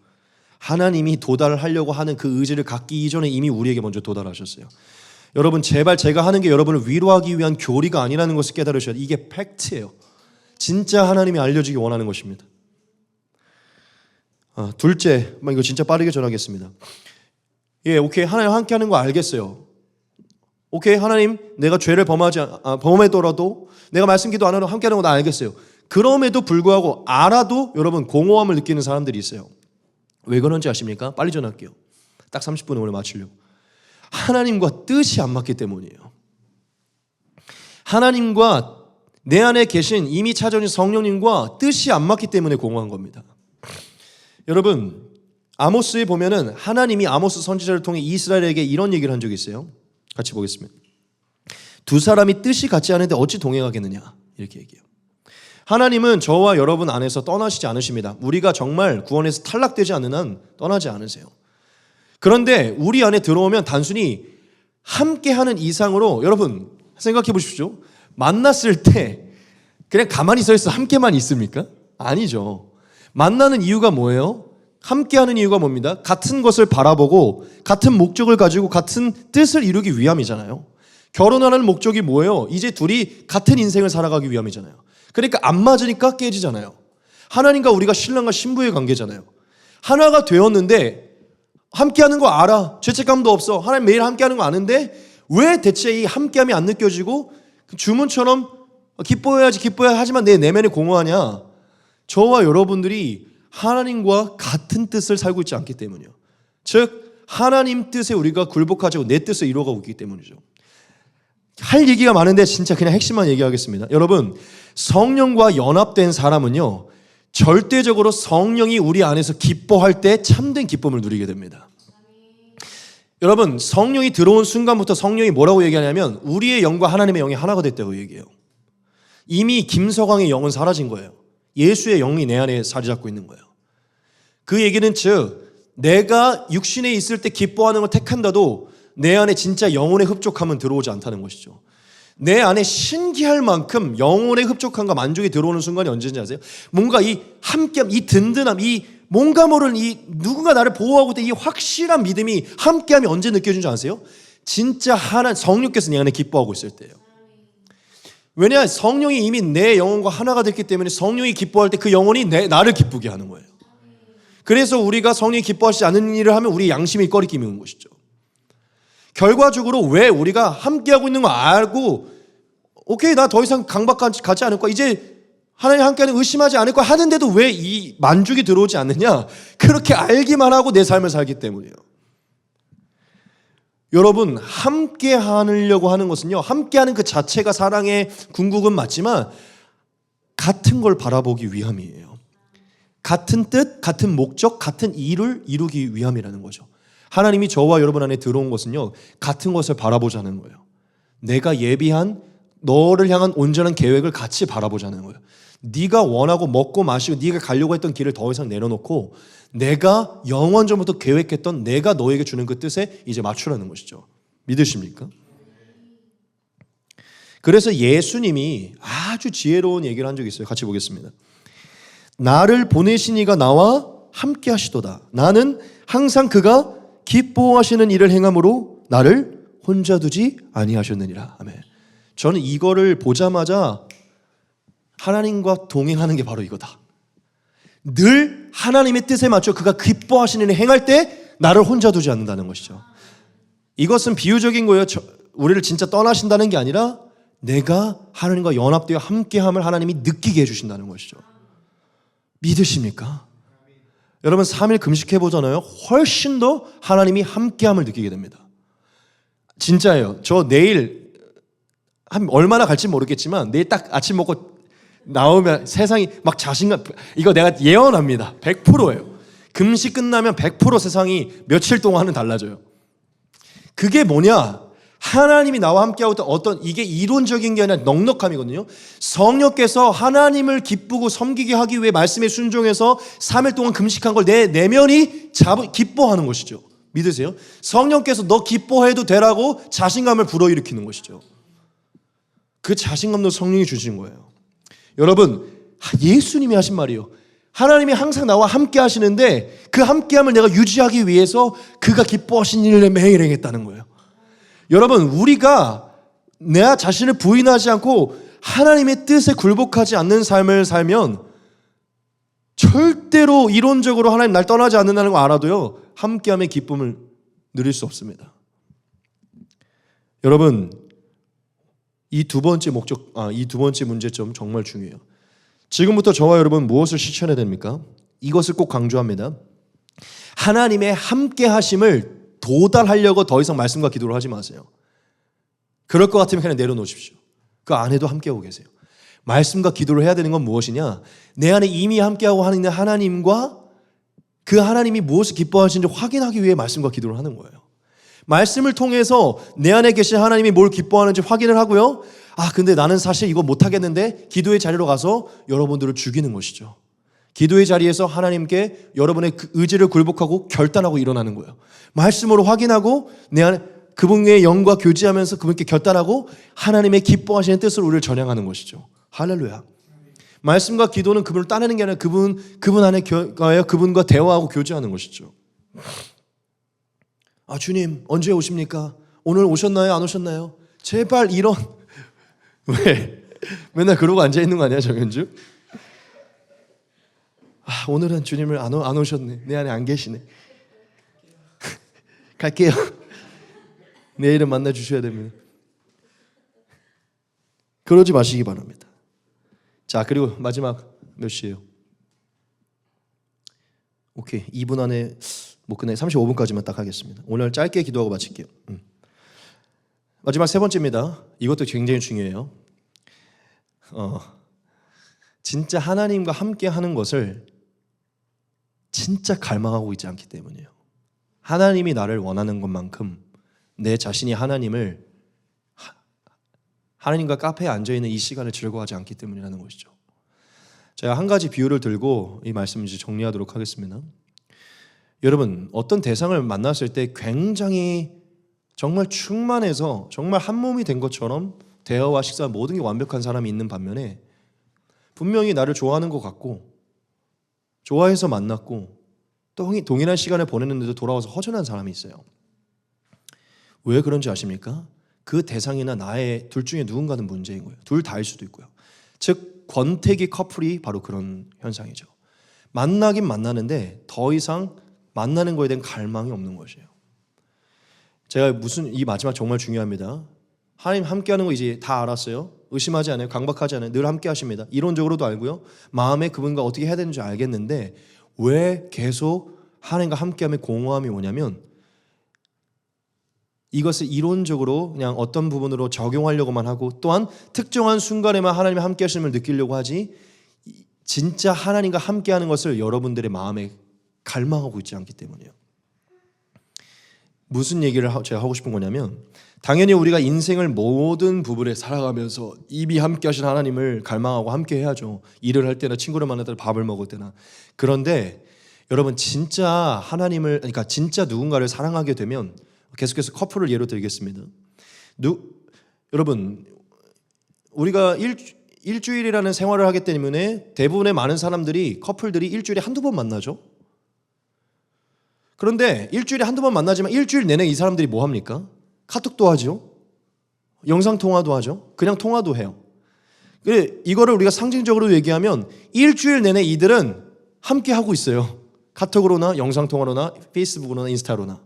하나님이 도달하려고 하는 그 의지를 갖기 이전에 이미 우리에게 먼저 도달하셨어요. 여러분, 제발 제가 하는 게 여러분을 위로하기 위한 교리가 아니라는 것을 깨달으셔야 돼요. 이게 팩트예요. 진짜 하나님이 알려주기 원하는 것입니다. 둘째, 이거 진짜 빠르게 전하겠습니다. 오케이, 하나님 함께 하는 거 알겠어요. 오케이, 하나님, 내가 죄를 범하더라도 내가 말씀 기도 안 하고 함께 하는 거 나 알겠어요. 그럼에도 불구하고 알아도 여러분 공허함을 느끼는 사람들이 있어요. 왜 그런지 아십니까? 빨리 전할게요. 딱 30분에 오늘 마치려고. 하나님과 뜻이 안 맞기 때문이에요. 하나님과 내 안에 계신 이미 찾아오신 성령님과 뜻이 안 맞기 때문에 공허한 겁니다. 여러분, 아모스에 보면은 하나님이 아모스 선지자를 통해 이스라엘에게 이런 얘기를 한 적이 있어요. 같이 보겠습니다. 두 사람이 뜻이 같지 않은데 어찌 동행하겠느냐, 이렇게 얘기해요. 하나님은 저와 여러분 안에서 떠나시지 않으십니다. 우리가 정말 구원에서 탈락되지 않는 한 떠나지 않으세요. 그런데 우리 안에 들어오면 단순히 함께하는 이상으로, 여러분 생각해 보십시오. 만났을 때 그냥 가만히 서 있어 함께만 있습니까? 아니죠. 만나는 이유가 뭐예요? 함께하는 이유가 뭡니다? 같은 것을 바라보고 같은 목적을 가지고 같은 뜻을 이루기 위함이잖아요. 결혼하는 목적이 뭐예요? 이제 둘이 같은 인생을 살아가기 위함이잖아요. 그러니까 안 맞으니까 깨지잖아요. 하나님과 우리가 신랑과 신부의 관계잖아요. 하나가 되었는데 함께하는 거 알아. 죄책감도 없어. 하나님 매일 함께하는 거 아는데 왜 대체 이 함께함이 안 느껴지고 주문처럼 기뻐해야지 기뻐해야 하지만 내 내면에 공허하냐? 저와 여러분들이 하나님과 같은 뜻을 살고 있지 않기 때문이에요. 즉 하나님 뜻에 우리가 굴복하지 않고 내 뜻을 이루어가고 있기 때문이죠. 할 얘기가 많은데 진짜 그냥 핵심만 얘기하겠습니다. 여러분, 성령과 연합된 사람은요, 절대적으로 성령이 우리 안에서 기뻐할 때 참된 기쁨을 누리게 됩니다. 여러분, 성령이 들어온 순간부터 성령이 뭐라고 얘기하냐면 우리의 영과 하나님의 영이 하나가 됐다고 얘기해요. 이미 김서광의 영은 사라진 거예요. 예수의 영이 내 안에 자리 잡고 있는 거예요. 그 얘기는 즉 내가 육신에 있을 때 기뻐하는 걸 택한다도 내 안에 진짜 영혼의 흡족함은 들어오지 않다는 것이죠. 내 안에 신기할 만큼 영혼의 흡족함과 만족이 들어오는 순간이 언제인지 아세요? 뭔가 이 함께함, 이 든든함, 이 뭔가 모르는 이 누군가 나를 보호하고 있다, 이 확실한 믿음이 함께함이 언제 느껴지는지 아세요? 진짜 성령께서 내 안에 기뻐하고 있을 때예요. 왜냐? 성령이 이미 내 영혼과 하나가 됐기 때문에 성령이 기뻐할 때 그 영혼이 나를 기쁘게 하는 거예요. 그래서 우리가 성령이 기뻐하지 않는 일을 하면 우리 양심이 꺼리끼는 것이죠. 결과적으로 왜 우리가 함께하고 있는 거 알고 오케이, 나 더 이상 강박 갖지 않을 거야, 이제 하나님 함께하는 의심하지 않을 거야 하는데도 왜 이 만족이 들어오지 않느냐? 그렇게 알기만 하고 내 삶을 살기 때문이에요. 여러분, 함께 하려고 하는 것은요, 함께하는 그 자체가 사랑의 궁극은 맞지만 같은 걸 바라보기 위함이에요. 같은 뜻, 같은 목적, 같은 일을 이루기 위함이라는 거죠. 하나님이 저와 여러분 안에 들어온 것은요, 같은 것을 바라보자는 거예요. 내가 예비한 너를 향한 온전한 계획을 같이 바라보자는 거예요. 네가 원하고 먹고 마시고 네가 가려고 했던 길을 더 이상 내려놓고 내가 영원전부터 계획했던 내가 너에게 주는 그 뜻에 이제 맞추라는 것이죠. 믿으십니까? 그래서 예수님이 아주 지혜로운 얘기를 한 적이 있어요. 같이 보겠습니다. 나를 보내신 이가 나와 함께 하시도다. 나는 항상 그가 기뻐하시는 일을 행함으로 나를 혼자 두지 아니하셨느니라. 아멘. 저는 이거를 보자마자 하나님과 동행하는 게 바로 이거다. 늘 하나님의 뜻에 맞춰 그가 기뻐하시는 일을 행할 때 나를 혼자 두지 않는다는 것이죠. 이것은 비유적인 거예요. 우리를 진짜 떠나신다는 게 아니라 내가 하나님과 연합되어 함께함을 하나님이 느끼게 해주신다는 것이죠. 믿으십니까? 여러분 3일 금식해보잖아요. 훨씬 더 하나님이 함께함을 느끼게 됩니다. 진짜예요. 저 내일 얼마나 갈지 모르겠지만 내일 딱 아침 먹고 나오면 세상이 막 자신감, 이거 내가 예언합니다. 100%예요. 금식 끝나면 100% 세상이 며칠 동안은 달라져요. 그게 뭐냐? 하나님이 나와 함께하고 있던 어떤, 이게 이론적인 게 아니라 넉넉함이거든요. 성령께서 하나님을 기쁘고 섬기게 하기 위해 말씀에 순종해서 3일 동안 금식한 걸 내 내면이 기뻐하는 것이죠. 믿으세요? 성령께서 너 기뻐해도 되라고 자신감을 불어일으키는 것이죠. 그 자신감도 성령이 주신 거예요. 여러분, 예수님이 하신 말이에요. 하나님이 항상 나와 함께 하시는데 그 함께함을 내가 유지하기 위해서 그가 기뻐하신 일을 매일 행했다는 거예요. 여러분, 우리가 내 자신을 부인하지 않고 하나님의 뜻에 굴복하지 않는 삶을 살면 절대로 이론적으로 하나님 날 떠나지 않는다는 거 알아도요, 함께함의 기쁨을 누릴 수 없습니다. 여러분, 이 두 번째 문제점 정말 중요해요. 지금부터 저와 여러분 무엇을 실천해야 됩니까? 이것을 꼭 강조합니다. 하나님의 함께 하심을 도달하려고 더 이상 말씀과 기도를 하지 마세요. 그럴 것 같으면 그냥 내려놓으십시오. 그 안에도 함께하고 계세요. 말씀과 기도를 해야 되는 건 무엇이냐? 내 안에 이미 함께하고 하는 하나님과 그 하나님이 무엇을 기뻐하시는지 확인하기 위해 말씀과 기도를 하는 거예요. 말씀을 통해서 내 안에 계신 하나님이 뭘 기뻐하는지 확인을 하고요. 근데 나는 사실 이거 못하겠는데 기도의 자리로 가서 여러분들을 죽이는 것이죠. 기도의 자리에서 하나님께 여러분의 그 의지를 굴복하고 결단하고 일어나는 거예요. 말씀으로 확인하고 내 안에 그분의 영과 교제하면서 그분께 결단하고 하나님의 기뻐하시는 뜻을 우리를 전향하는 것이죠. 할렐루야. 말씀과 기도는 그분을 따내는 게 아니라 그분 안에 그분과 대화하고 교제하는 것이죠. 주님 언제 오십니까? 오늘 오셨나요? 안 오셨나요? 제발 이런 왜? 맨날 그러고 앉아있는 거 아니야 정현주? 오늘은 주님을 안 오셨네. 내 안에 안 계시네. 갈게요. 내일은 만나 주셔야 됩니다. 그러지 마시기 바랍니다. 자, 그리고 마지막 몇 시예요? 오케이, 2분 안에 못 끝내. 35분까지만 딱 하겠습니다. 오늘 짧게 기도하고 마칠게요. 마지막 세 번째입니다. 이것도 굉장히 중요해요. 진짜 하나님과 함께 하는 것을 진짜 갈망하고 있지 않기 때문이에요. 하나님이 나를 원하는 것만큼 내 자신이 하나님과 카페에 앉아있는 이 시간을 즐거워하지 않기 때문이라는 것이죠. 제가 한 가지 비유를 들고 이 말씀을 이제 정리하도록 하겠습니다. 여러분, 어떤 대상을 만났을 때 굉장히 정말 충만해서 정말 한 몸이 된 것처럼 대화와 식사 모든 게 완벽한 사람이 있는 반면에 분명히 나를 좋아하는 것 같고 좋아해서 만났고 또 동일한 시간을 보냈는데도 돌아와서 허전한 사람이 있어요. 왜 그런지 아십니까? 그 대상이나 나의 둘 중에 누군가는 문제인 거예요. 둘 다일 수도 있고요. 즉 권태기 커플이 바로 그런 현상이죠. 만나긴 만나는데 더 이상 만나는 거에 대한 갈망이 없는 것이에요. 제가 이 마지막 정말 중요합니다. 하나님 함께하는 거 이제 다 알았어요. 의심하지 않아요. 강박하지 않아요. 늘 함께 하십니다. 이론적으로도 알고요. 마음에 그분과 어떻게 해야 되는지 알겠는데 왜 계속 하나님과 함께함의 공허함이 오냐면 이것을 이론적으로 그냥 어떤 부분으로 적용하려고만 하고 또한 특정한 순간에만 하나님의 함께 하심을 느끼려고 하지 진짜 하나님과 함께하는 것을 여러분들의 마음에 갈망하고 있지 않기 때문이에요. 무슨 얘기를 제가 하고 싶은 거냐면 당연히 우리가 인생을 모든 부분에 살아가면서 이미 함께 하신 하나님을 갈망하고 함께 해야죠. 일을 할 때나 친구를 만날 때나 밥을 먹을 때나. 그런데 여러분 진짜 하나님을 그러니까 진짜 누군가를 사랑하게 되면 계속해서 커플을 예로 들겠습니다. 여러분 우리가 일주일이라는 생활을 하기 때문에 대부분의 많은 사람들이 커플들이 일주일에 한두 번 만나죠. 그런데 일주일에 한두 번 만나지만 일주일 내내 이 사람들이 뭐 합니까? 카톡도 하죠. 영상통화도 하죠. 그냥 통화도 해요. 그래, 이거를 우리가 상징적으로 얘기하면 일주일 내내 이들은 함께 하고 있어요. 카톡으로나 영상통화로나 페이스북으로나 인스타로나.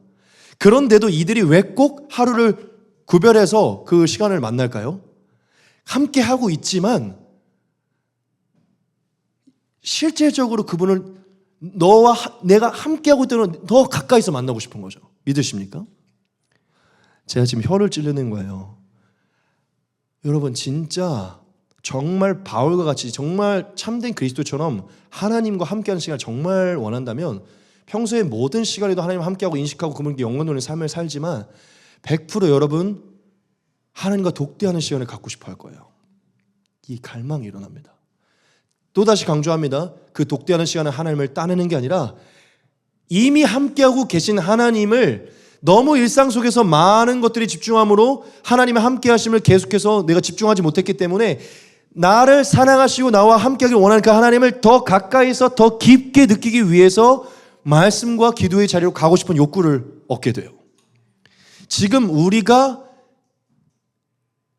그런데도 이들이 왜 꼭 하루를 구별해서 그 시간을 만날까요? 함께 하고 있지만 실제적으로 그분을 너와 내가 함께하고 있다는 더 가까이서 만나고 싶은 거죠. 믿으십니까? 제가 지금 혀를 찌르는 거예요. 여러분 진짜 정말 바울과 같이 정말 참된 그리스도처럼 하나님과 함께하는 시간을 정말 원한다면 평소에 모든 시간에도 하나님과 함께하고 인식하고 그분께 영원 돌리는 삶을 살지만 100% 여러분 하나님과 독대하는 시간을 갖고 싶어 할 거예요. 이 갈망이 일어납니다. 또다시 강조합니다. 그 독대하는 시간은 하나님을 따내는 게 아니라 이미 함께하고 계신 하나님을 너무 일상 속에서 많은 것들이 집중함으로 하나님의 함께하심을 계속해서 내가 집중하지 못했기 때문에 나를 사랑하시고 나와 함께하길 원하는 그 하나님을 더 가까이서 더 깊게 느끼기 위해서 말씀과 기도의 자리로 가고 싶은 욕구를 얻게 돼요. 지금 우리가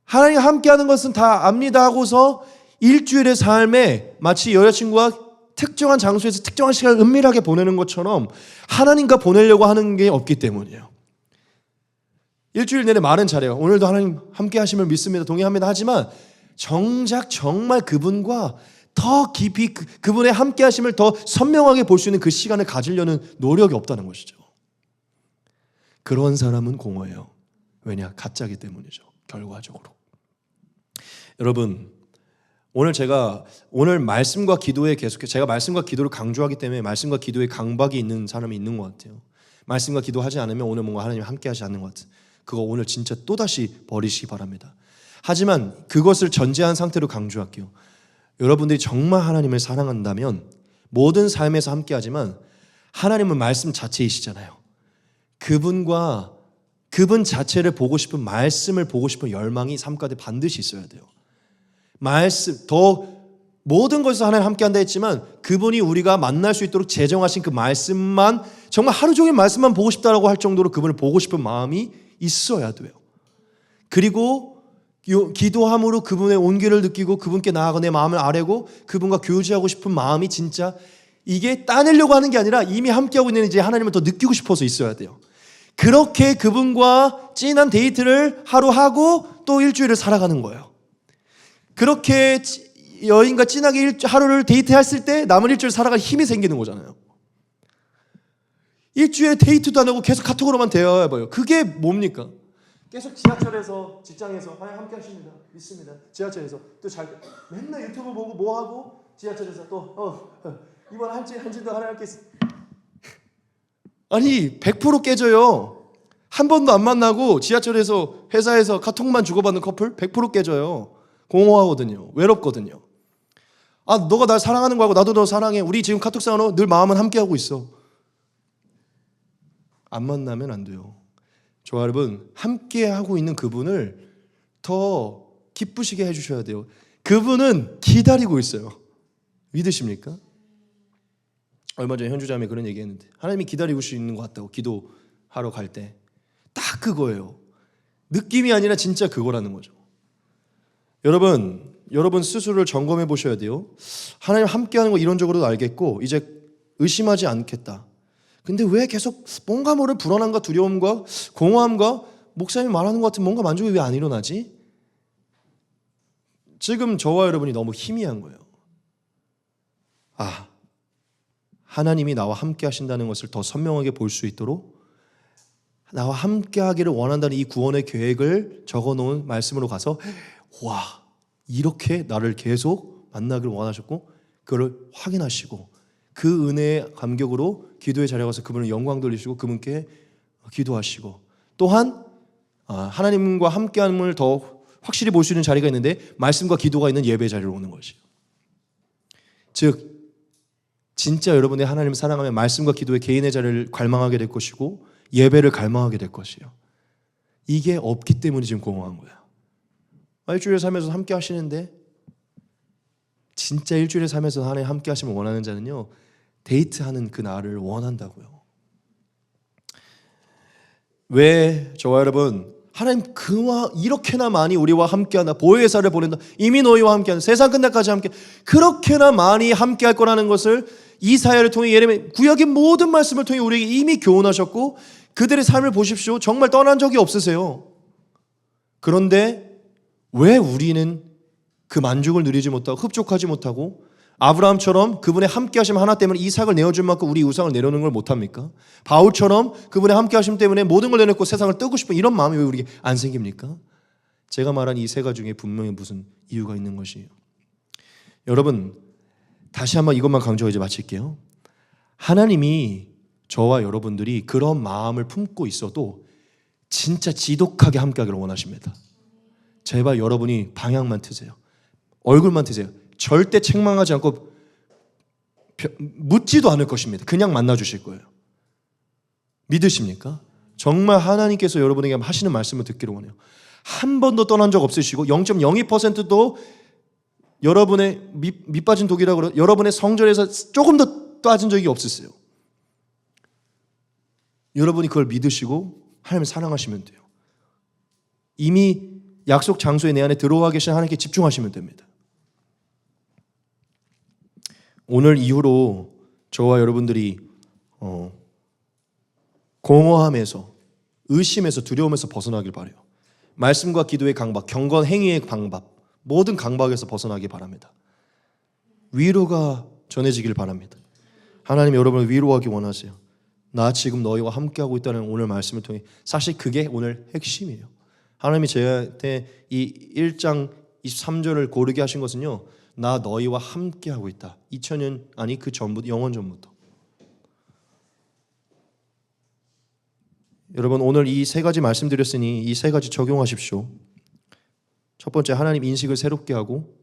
하나님과 함께하는 것은 다 압니다 하고서 일주일의 삶에 마치 여자친구와 특정한 장소에서 특정한 시간을 은밀하게 보내는 것처럼 하나님과 보내려고 하는 게 없기 때문이에요. 일주일 내내 말은 잘해요. 오늘도 하나님 함께 하심을 믿습니다. 동의합니다. 하지만 정작 정말 그분과 더 깊이 그분의 함께 하심을 더 선명하게 볼 수 있는 그 시간을 가지려는 노력이 없다는 것이죠. 그런 사람은 공허해요. 왜냐? 가짜기 때문이죠. 결과적으로. 여러분 오늘 말씀과 기도에 제가 말씀과 기도를 강조하기 때문에 말씀과 기도에 강박이 있는 사람이 있는 것 같아요. 말씀과 기도하지 않으면 오늘 뭔가 하나님 함께 하지 않는 것 같아요. 그거 오늘 진짜 또다시 버리시기 바랍니다. 하지만 그것을 전제한 상태로 강조할게요. 여러분들이 정말 하나님을 사랑한다면 모든 삶에서 함께 하지만 하나님은 말씀 자체이시잖아요. 그분 자체를 보고 싶은 말씀을 보고 싶은 열망이 삶 가운데 반드시 있어야 돼요. 모든 것에서 하나님 함께 한다 했지만 그분이 우리가 만날 수 있도록 제정하신 그 말씀만 정말 하루 종일 말씀만 보고 싶다라고 할 정도로 그분을 보고 싶은 마음이 있어야 돼요. 그리고 기도함으로 그분의 온기를 느끼고 그분께 나아가 내 마음을 아뢰고 그분과 교제하고 싶은 마음이 진짜 이게 따내려고 하는 게 아니라 이미 함께하고 있는 이제 하나님을 더 느끼고 싶어서 있어야 돼요. 그렇게 그분과 진한 데이트를 하루 하고 또 일주일을 살아가는 거예요. 그렇게 여인과 진하게 하루를 데이트했을 때 남은 일주일 살아갈 힘이 생기는 거잖아요. 일주일에 데이트도 안 하고 계속 카톡으로만 대화해봐요. 그게 뭡니까? 계속 지하철에서 직장에서 하나님 함께 하십니다. 믿습니다. 지하철에서 또 맨날 유튜브 보고 뭐 하고 지하철에서 또 이번 한 주도 하나님 함께 아니 100% 깨져요. 한 번도 안 만나고 지하철에서 회사에서 카톡만 주고받는 커플 100% 깨져요. 공허하거든요. 외롭거든요. 너가 날 사랑하는 거하고 나도 너 사랑해. 우리 지금 카톡 상으로 늘 마음은 함께하고 있어. 안 만나면 안 돼요. 저 여러분 함께하고 있는 그분을 더 기쁘시게 해주셔야 돼요. 그분은 기다리고 있어요. 믿으십니까? 얼마 전에 현주자매 그런 얘기했는데 하나님이 기다리고 있는 것 같다고 기도하러 갈 때 딱 그거예요. 느낌이 아니라 진짜 그거라는 거죠. 여러분 스스로를 점검해 보셔야 돼요. 하나님 함께하는 거 이론적으로도 알겠고 이제 의심하지 않겠다. 근데 왜 계속 뭔가 모를 불안함과 두려움과 공허함과 목사님이 말하는 것 같은 뭔가 만족이 왜 안 일어나지? 지금 저와 여러분이 너무 희미한 거예요. 하나님이 나와 함께 하신다는 것을 더 선명하게 볼 수 있도록 나와 함께 하기를 원한다는 이 구원의 계획을 적어놓은 말씀으로 가서 이렇게 나를 계속 만나기를 원하셨고 그걸 확인하시고 그 은혜의 감격으로 기도의 자리에 가서 그분을 영광 돌리시고 그분께 기도하시고 또한 하나님과 함께함을 더 확실히 볼 수 있는 자리가 있는데 말씀과 기도가 있는 예배 자리로 오는 것이에요. 즉 진짜 여러분의 하나님을 사랑하면 말씀과 기도의 개인의 자리를 갈망하게 될 것이고 예배를 갈망하게 될 것이에요. 이게 없기 때문에 지금 공허한 거야. 일주일에 살면서 함께 하시는데 진짜 일주일에 살면서 하나님 함께 하시면 원하는 자는요 데이트하는 그 나를 원한다고요. 왜 저와 여러분 하나님 그와 이렇게나 많이 우리와 함께한다. 보혜사를 보낸다. 이미 너희와 함께한다. 세상 끝날까지 함께. 그렇게나 많이 함께할 거라는 것을 이사야를 통해 예레미야 구약의 모든 말씀을 통해 우리에게 이미 교훈하셨고 그들의 삶을 보십시오. 정말 떠난 적이 없으세요. 그런데 왜 우리는 그 만족을 누리지 못하고 흡족하지 못하고 아브라함처럼 그분의 함께하심 하나 때문에 이삭을 내어줄 만큼 우리 우상을 내려놓는 걸 못합니까? 바울처럼 그분의 함께하심 때문에 모든 걸 내놓고 세상을 뜨고 싶은 이런 마음이 왜 우리에게 안 생깁니까? 제가 말한 이 세 가지 중에 분명히 무슨 이유가 있는 것이에요. 여러분 다시 한번 이것만 강조하고 이제 마칠게요. 하나님이 저와 여러분들이 그런 마음을 품고 있어도 진짜 지독하게 함께하기를 원하십니다. 제발 여러분이 방향만 트세요. 얼굴만 트세요. 절대 책망하지 않고 묻지도 않을 것입니다. 그냥 만나주실 거예요. 믿으십니까? 정말 하나님께서 여러분에게 하시는 말씀을 듣기를 원해요. 한 번도 떠난 적 없으시고 0.02%도 여러분의 밑빠진 독이라고 그래요. 여러분의 성전에서 조금 더 빠진 적이 없으세요. 여러분이 그걸 믿으시고 하나님을 사랑하시면 돼요. 이미 약속 장소에 내 안에 들어와 계신 하나님께 집중하시면 됩니다. 오늘 이후로 저와 여러분들이 공허함에서 의심에서 두려움에서 벗어나길 바라요. 말씀과 기도의 강박, 경건 행위의 강박, 모든 강박에서 벗어나기 바랍니다. 위로가 전해지길 바랍니다. 하나님 여러분을 위로하기 원하세요. 나 지금 너희와 함께하고 있다는 오늘 말씀을 통해 사실 그게 오늘 핵심이에요. 하나님이 저한테 이 1장 23절을 고르게 하신 것은요. 나 너희와 함께하고 있다. 2000년 아니 그 전부터 영원 전부터. 여러분 오늘 이 세 가지 말씀드렸으니 이 세 가지 적용하십시오. 첫 번째 하나님 인식을 새롭게 하고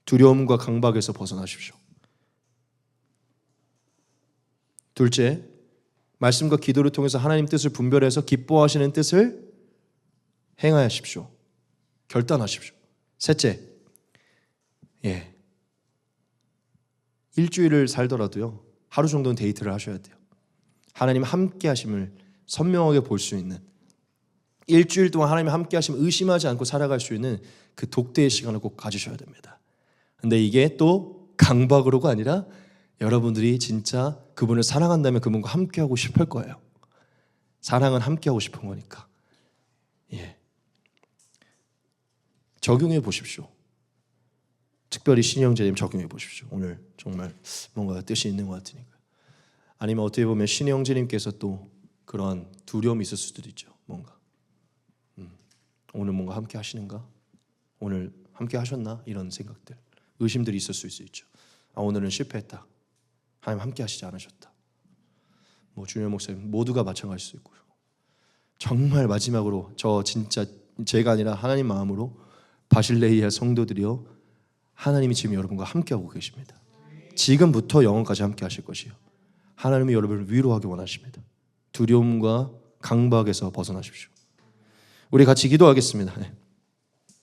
두려움과 강박에서 벗어나십시오. 둘째 말씀과 기도를 통해서 하나님 뜻을 분별해서 기뻐하시는 뜻을 행하십시오. 결단하십시오. 셋째 일주일을 살더라도요 하루 정도는 데이트를 하셔야 돼요. 하나님 함께 하심을 선명하게 볼 수 있는 일주일 동안 하나님 함께 하심을 의심하지 않고 살아갈 수 있는 그 독대의 시간을 꼭 가지셔야 됩니다. 근데 이게 또 강박으로가 아니라 여러분들이 진짜 그분을 사랑한다면 그분과 함께 하고 싶을 거예요. 사랑은 함께 하고 싶은 거니까. 적용해 보십시오. 특별히 신영재님 적용해 보십시오. 오늘 정말 뭔가 뜻이 있는 것 같으니까. 아니면 어떻게 보면 신영재님께서 또 그러한 두려움이 있을 수도 있죠. 뭔가 오늘 뭔가 함께 하시는가? 오늘 함께 하셨나? 이런 생각들, 의심들이 있을 수 있죠. 오늘은 실패했다. 하나님 함께 하시지 않으셨다. 주일 목사님 모두가 마찬가지일 수 있고요. 정말 마지막으로 저 진짜 제가 아니라 하나님 마음으로 바실레이아 성도들이요. 하나님이 지금 여러분과 함께하고 계십니다. 지금부터 영원까지 함께 하실 것이요. 하나님이 여러분을 위로하기 원하십니다. 두려움과 강박에서 벗어나십시오. 우리 같이 기도하겠습니다.